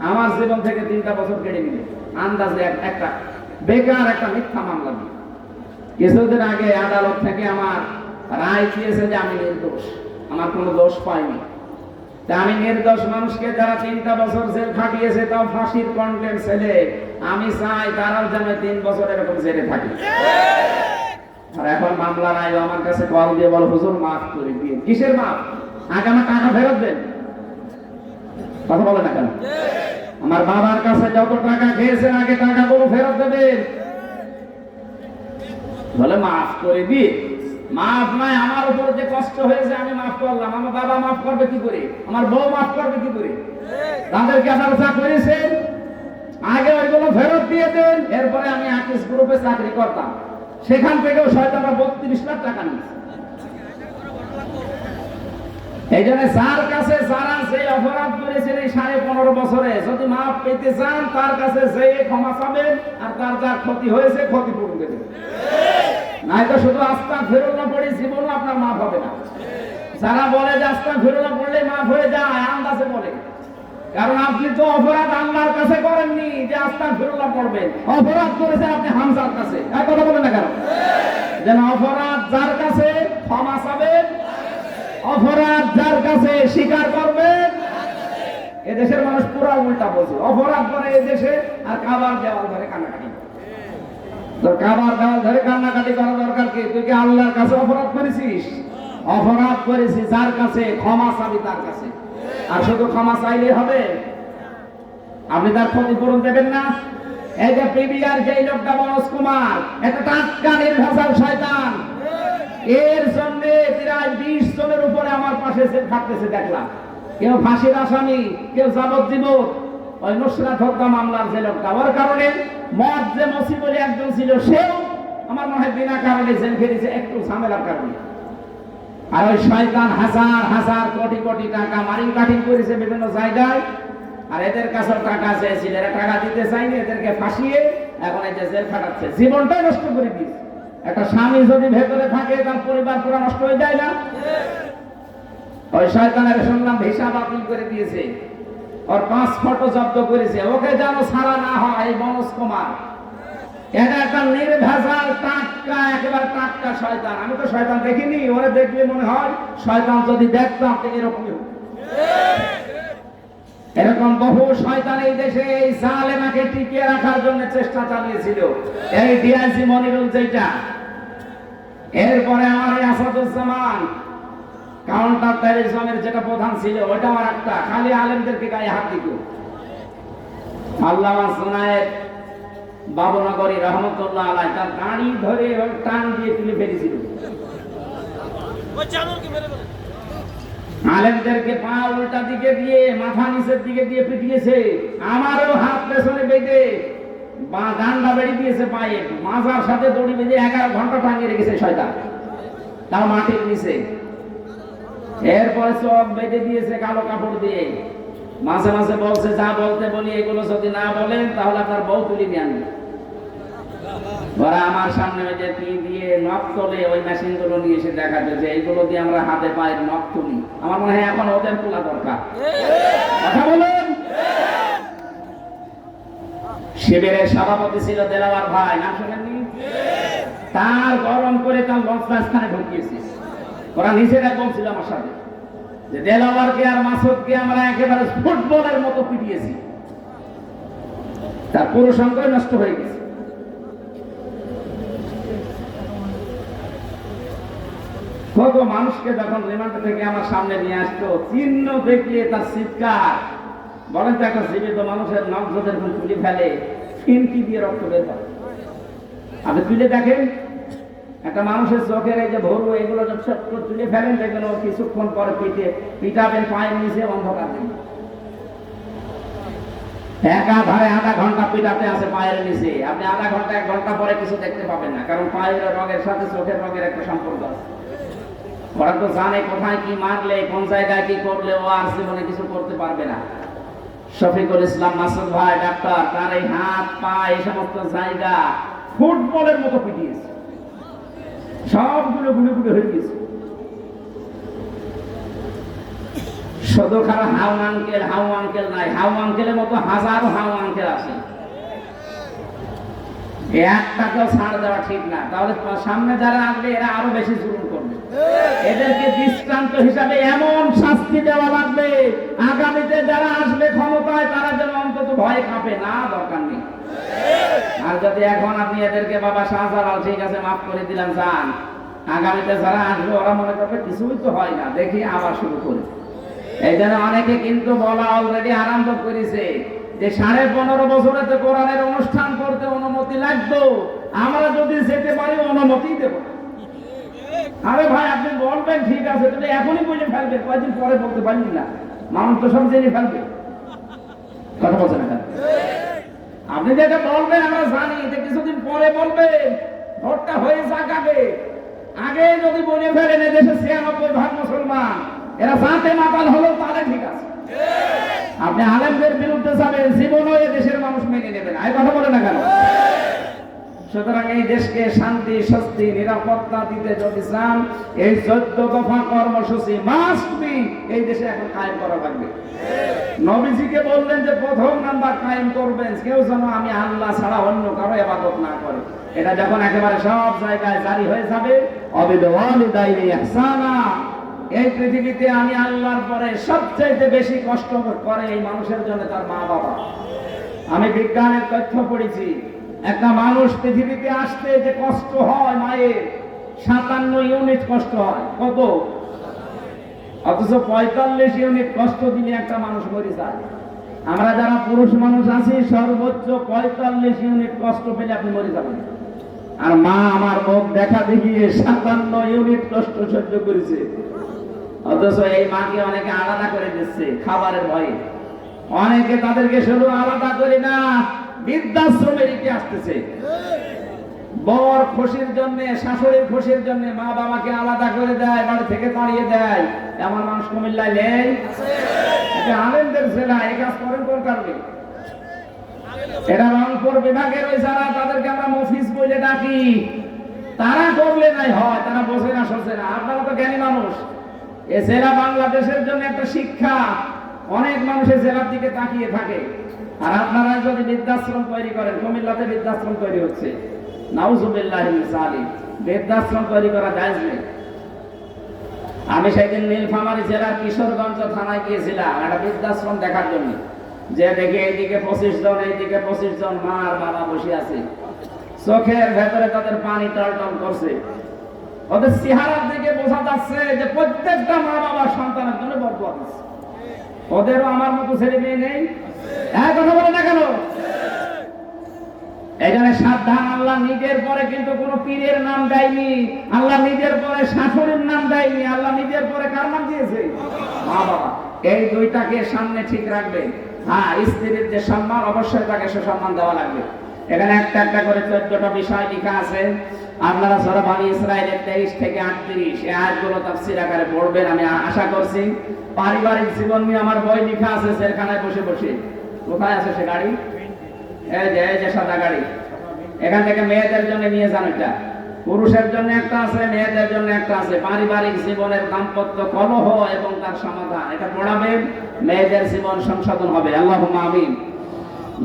আমার জীবন থেকে 3টা বছর কেটে নিলে আন্দাজে একটা বেকার একটা মিথ্যা মামলা দিয়ে কিছুদিন আগে আদালত থেকে আমার রায় দিয়েছে যে আমি নির্দোষ, আমার কোনো দোষ পাইনি। তা আমি নির্দোষ মানুষকে যারা 3টা বছর জেল খাটিয়েছে, তাও ফাঁসির কন্টেন্ট ছেলে, আমি চাই তারাও যেন 3 বছর এরকম জেলে থাকে। আর এখন মামলা নাই, আমার কাছে কল দিয়ে বল হুজুর মাফ করে দিয়ে। কিসের মাফ? আগে আমার টাকা ফেরত দেন। কথা বলে না কেন? আমার বাবার কাছে যত টাকা খেয়েছেন আগে টাকাগুলো ফেরত দেবেন। বলে মাফ করে দিয়ে। মাফ নাই, আমার উপর যে কষ্ট হয়েছে আমি মাফ করলাম, আমার বাবা মাফ করবে কি করে, আমার বউ মাফ করবে কি করে? তাদেরকে আপনারা যা করেছেন আগে ওইগুলো ফেরত দিয়ে দেন। এরপরে আমি আকিস গ্রুপে চাকরি করতাম, সেখান থেকেও শয়তানরা 32 লাখ টাকা নিয়েছে। এই জন্য যার কাছে যারা যে অপরাধ করেছেন এই 15.5 বছরে, যদি মাফ পেতে চান তার কাছে যে ক্ষমা চাবেন, আর তার যা ক্ষতি হয়েছে ক্ষতিপূরণ দেবেন। নাই তো শুধু আস্তাগফিরুল্লাহ পড়ে জীবনও আপনার মাফ হবে না। যারা বলে যে আস্তাগফিরুল্লাহ পড়লে মাফ হয়ে যায়, আন্দাজে বলে, কারণ আপনি তো অপরাধ আল্লাহর কাছে করেননি যে আস্তাগফিরুল্লাহ পড়বেন, অপরাধ করেছেন আপনি হামজার কাছে। এক কথা বলেন না কেন? যেন অপরাধ যার কাছে ক্ষমা চাবেন, অপরাধ যার কাছে স্বীকার করবেন। এদেশের মানুষ পুরো উল্টা বলছে, অপরাধ করে এদেশে আর কাবার দেওয়াল ধরে কান্নাকাটি। তোর কাবার দেওয়াল ধরে কান্নাকাটি করা দরকার কি? তুই কি আল্লাহর কাছে অপরাধ করেছিস? অপরাধ করেছিস যার কাছে ক্ষমা চাবি তার কাছে। আর শুধু ক্ষমা চাইলে হবে? আপনি তার ক্ষতিপূরণ দেবেন না? এই যে পিবিআর যে লোকটা মনোজ কুমার, একটা টাটকা নির্ভেজাল শয়তান, এর জন্য প্রায় 20 জনের উপরে আমার পাশে সে থাকতেছে দেখলাম। কেউ ফাঁসির আসামি, কেউ যাবজ্জীবন। ওই নুসরাত হত্যা মামলার যে লোকটা, ওর কারণে মদ যে মসি বলে একজন ছিল, সেও আমার মনে হয় বিনা কারণে জেল খেটেছে, একটু ঝামেলার কারণে। আর ওই শয়তান হাজার হাজার কোটি কোটি টাকা মারিং কাটিং করেছে বিভিন্ন জায়গায়। আর এদের কাছেও টাকা চেয়েছিল, এরা টাকা দিতে চাইনি, এদেরকে ফাঁসিয়ে এখন এই যে জেল খাটাচ্ছে, জীবনটাই নষ্ট করে দিয়েছে। একটা স্বামী যদি ভেতরে থাকে তার পরিবার পুরো নষ্ট হয়ে যায় না? ওই শয়তানের শুনলাম ভিসা বাতিল করে দিয়েছে, ওর পাসপোর্টও জব্দ করেছে। ওকে যেন ছাড়া না হয় এই মনোজ কুমার। এটা একটা নির্ভেজাল টাটকা, একেবারে টাটকা শয়তান। আমি তো শয়তান দেখিনি, ওরে দেখলে মনে হয় শয়তান যদি দেখতাম তো এরকমই হতো। এরকম বহু শয়তান এই দেশে এই জালেমাকে টিকিয়ে রাখার জন্য চেষ্টা চালিয়েছিল। এই ডিআইজি মনিরুল যেটা, এরপরে আমার এই আসাদুজ্জামান কাউন্টার টেররিজমের যেটা প্রধান ছিল, ওটা আমার একটা খালি আলেমদেরকে গায়ে হাত দিত। আল্লামা জুনায়েদ বাবুনগরী রহমতুল্লাহ আলাইহি তার দাড়ি ধরে টান দিয়ে তুলে ফেলেছিল। আলেমদেরকে পা উল্টা দিকে দিয়ে মাথা নিচের দিকে দিয়ে পিটিয়েছে। আমারও হাত পেছনে বেঁধে বা ডান্ডা বেড়ে দিয়েছে পায়ে, মাজার সাথে দড়ি বেঁধে 11 ঘন্টা টাঙিয়ে রেখেছে শয়তান, তাও মাটির নিচে। এরপরে চোখ বেঁধে দিয়েছে কালো কাপড় দিয়ে। মাঝে মাঝে বলছে, যা বলতে বলি এগুলো যদি না বলেন তাহলে আপনার বউ তুলি দিয়ে আনবে। ওরা আমার সামনে ওই যে পি দিয়ে নখ তোলে, ওই মেশিন গুলো নিয়ে এসে দেখাবে যে এইগুলো দিয়ে আমরা হাতে পায়ের নখ তুলি। আমার মনে হয় এখন ওদের তোলা দরকার। কথা বলুন। শিবিরের সভাপতি ছিল দেলাওয়ার ভাই, নাম শুনেননি? তার গরম করে তার লজ্জাস্থানে ঢুকিয়েছে। ওরা নিজেরা বলছিল আমার সাথে যে দেলাওয়ারকে আর মাসুদকে আমরা একেবারে ফুটবলের মতো পিটিয়েছি, তার পুরো সংখ্যাই নষ্ট হয়ে গেছে। কত মানুষকে যখন রিমান্ড থেকে আমার সামনে নিয়ে আসতো, চিহ্ন দেখলে তার চিৎকার। বলেন তো, একটা জীবিত মানুষের নখ যদি এরকম তুলে ফেলে, ফিনকি দিয়ে রক্ত বের হয়। আপনি তুলে দেখেন, একটা মানুষের চোখের এই যে ভরু, এগুলো তুলে ফেলেন, দেখবেন ও কিছুক্ষণ পরে পিটাবেন পায়ের নিচে অন্ধকার দিন। একাধারে আধা ঘন্টা পিটাতে আছে পায়ের নিচে। আপনি আধা ঘন্টা 1 ঘন্টা পরে কিছু দেখতে পাবেন না, কারণ পায়ের রগের সাথে চোখের রগের একটা সম্পর্ক আছে। ওরা তো জানে কোথায় কি মারলে, কোন জায়গায় কি করলে ও আর জীবনে কিছু করতে পারবে না। শফিকুল ইসলাম মাসুদ ভাই ডাক্তার, তার এই হাত পা এই সমস্ত জায়গা ফুটবলের মতো পিটিয়েছে, সবগুলো গুলো গুলো হয়ে গেছে। শুধু খারাপ হাউ আঙ্কেল নাই, হাউ আঙ্কেলের মতো হাজারো হাউ আঙ্কেল আছে। একটাকেও ছাড় দেওয়া ঠিক না, তাহলে সামনে যারা আসবে এরা আরো বেশি জুলুম করবে। এদেরকে দৃষ্টান্ত হিসাবে এমন শাস্তি দেওয়া লাগবে, আগামীতে যারা আসবে ক্ষমতায় তারা যেন অন্তত ভয় কাঁপে না, দরকার নেই। আর যদি এখন আপনি এদেরকে বাবা শাহজালাল ঠিক আছে মাফ করে দিলাম যান, আগামীতে যারা আসবে ওরা মনে করবে কিছুই তো হয় না, দেখি আবার শুরু করে। এই জন্য অনেকে কিন্তু বলা অলরেডি আরম্ভ করেছে যে 15.5 বছরেতে কোরআনের অনুষ্ঠান করতে অনুমতি লাগতো, আমরা যদি যেতে পারি অনুমতি দেব। আরে ভাই, আপনি বলবেন ঠিক আছে, তুমি এখনই বলে ফেলবে, কয়েকদিন পরে বলতে পারবেন না, মানুষ তো সব জেনে ফেলবে। কথা বলছেন না? আপনি যেটা বলবেন আমরা জানি, যে কিছুদিন পরে বলবেন, ভোটটা হয়ে যাক আগে যদি বলে ফেলেন এদেশে 96% মুসলমান, এরা জাতে মাতাল হলো তাহলে ঠিক আছে। আপনি আলেমদের বিরুদ্ধে যাবেন, জীবনও এ দেশের মানুষ মেনে নেবে না। এই কথা বলে না কেন? সুতরাং এই দেশকে শান্তি, স্বস্তি, নিরাপত্তা দিতে যদি চান, এই 14 দফা কর্মসূচি মাস্ট বি এই দেশে এখন কায়েম করা লাগবে। নবীজিকে বললেন যে প্রথম নাম্বার কায়েম করবেন, কেউ যেন আমি আল্লাহ ছাড়া অন্য কারো ইবাদত না করে। এটা যখন একেবারে সব জায়গায় জারি হয়ে যাবে, অবিল ওয়ালিদাইনি ইহসানা, এই পৃথিবীতে আমি আল্লাহর পরে সবচেয়ে বেশি কষ্ট করে এই মানুষের জন্য তার মা বাবা। আমি বিজ্ঞানের তথ্য পড়েছি, একটা মানুষ পৃথিবীতে আসতে যে কষ্ট হয় মায়ের, 57 ইউনিট কষ্ট হয়। কত? অথচ 45 ইউনিট কষ্ট দিলে একটা মানুষ মরে যায়। আমরা যারা পুরুষ মানুষ আছি সর্বোচ্চ 45 ইউনিট কষ্ট পেলে আপনি মরে যাবেন। আর মা আমার মুখ দেখা দেখিয়ে 57 ইউনিট কষ্ট সহ্য করেছে। অথচ এই মাকে অনেকে আলাদা করে দিচ্ছে খাবারের ভয়ে। অনেকে তাদেরকে শুধু আলাদা করে না, বৃদ্ধাশ্রমে রেখে আসতেছে। বর খুশির জন্য, শাশুড়ির খুশির জন্য মা বাবাকে আলাদা করে দেয়, বাড়ি থেকে তাড়িয়ে দেয়। এমন মানুষ কুমিল্লায় নেই? এটা আলেমদের জেলা, এই কাজ করেন কোন কারণে? এটা রংপুর বিভাগের ওই যারা, তাদেরকে আমরা মফিজ বলে ডাকি, তারা করলে নাই হয়, তারা বোঝে না, শোষে না। আপনারা তো জ্ঞানী মানুষ। এ জেলা বাংলাদেশের জন্য একটা শিক্ষা। অনেক মানুষের জেলার দিকে তাকিয়ে থাকে। আর আপনারা যদি বৃদ্ধাশ্রম তৈরি করেন, কুমিল্লাতে বৃদ্ধাশ্রম তৈরি হচ্ছে, নাউজুবিল্লাহি মিন যালিক, বৃদ্ধাশ্রম তৈরি করা জায়েজ নেই। আমি সেদিন নীলফামারী জেলার কিশোরগঞ্জ থানায় গিয়েছিলাম একটা বৃদ্ধাশ্রম দেখার জন্য। যে দেখে এইদিকে 25 জন, এইদিকে 25 জন মা আর বাবা বসে আছে, চোখের ভেতরে তাদের পানি টলটল করছে। ওদের চেহারার দিকে বোঝা যাচ্ছে যে প্রত্যেকটা মা বাবার সন্তানের জন্য বরদোয়া দিচ্ছে। ওদেরও আমার মতো ছেলে মেয়ে নেই? এক কথা বলে না কেন? এখানে সাবধান, আল্লাহ নিজের পরে কিন্তু কোন পীরের নাম দেয়নি, আল্লাহ নিজের পরে শাশুড়ির নাম দেয়নি, আল্লাহ নিজের পরে কার নাম দিয়েছে? মা বাবা। এই দুইটাকে সামনে ঠিক রাখবে। হ্যাঁ, স্ত্রীর যে সম্মান, অবশ্যই তাকে সুসম্মান দেওয়া লাগবে। এখানে একটা একটা করে 14টা বিষয় লেখা আছে। আপনারা সূরা বনী ইসরাঈলের 23 থেকে 38 এই আয়াতগুলো তাফসীর আকারে পড়বেন, আমি আশা করছি। পারিবারিক জীবন নিয়ে আমার বই লেখা আছে জেলখানায় বসে বসে। কোথায় আছে সে গাড়ি? এই যে সাদা গাড়ি, এখান থেকে মেয়েদের জন্য নিয়ে যান। এটা পুরুষের জন্য একটা আছে, মেয়েদের জন্য একটা আছে। পারিবারিক জীবনের দাম্পত্য কলহ এবং তার সমাধান, এটা পড়াবেন, মেয়েদের জীবন সংশোধন হবে। আল্লাহুম্মা আমিন।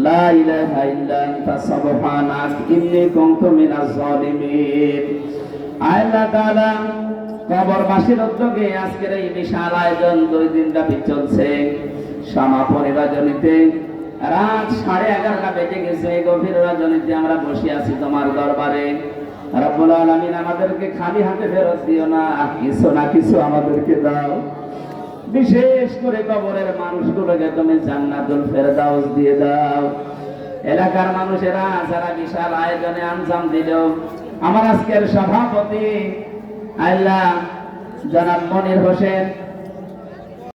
লা ইলাহা ইল্লা আনতা সুবহানাক ইন্নী কুনতু মিনাজ জালিমিন। আল্লাহ তাআলা কবরবাসীর উদ্যোগে আজকের এই বিশাল আয়োজন 2 দিন ব্যাপী চলছে। সমাপনী রজনীতে রাত 11:30 বেজে গেছে। গভীর রজনীতে আমরা বসে আছি তোমার দরবারে। রব্বুল আলামিন আমাদেরকে খালি হাতে ফেরত দিও না, কিছু না কিছু আমাদেরকে দাও। বিশেষ করে কবরের মানুষগুলোকে তুমি জান্নাতুল ফেরদাউস দিয়ে দাও। এলাকার মানুষেরা যারা বিশাল আয়োজনে আঞ্জাম দিল, আমার আজকের সভাপতি আল্লাহ জনাব মনির হোসেন,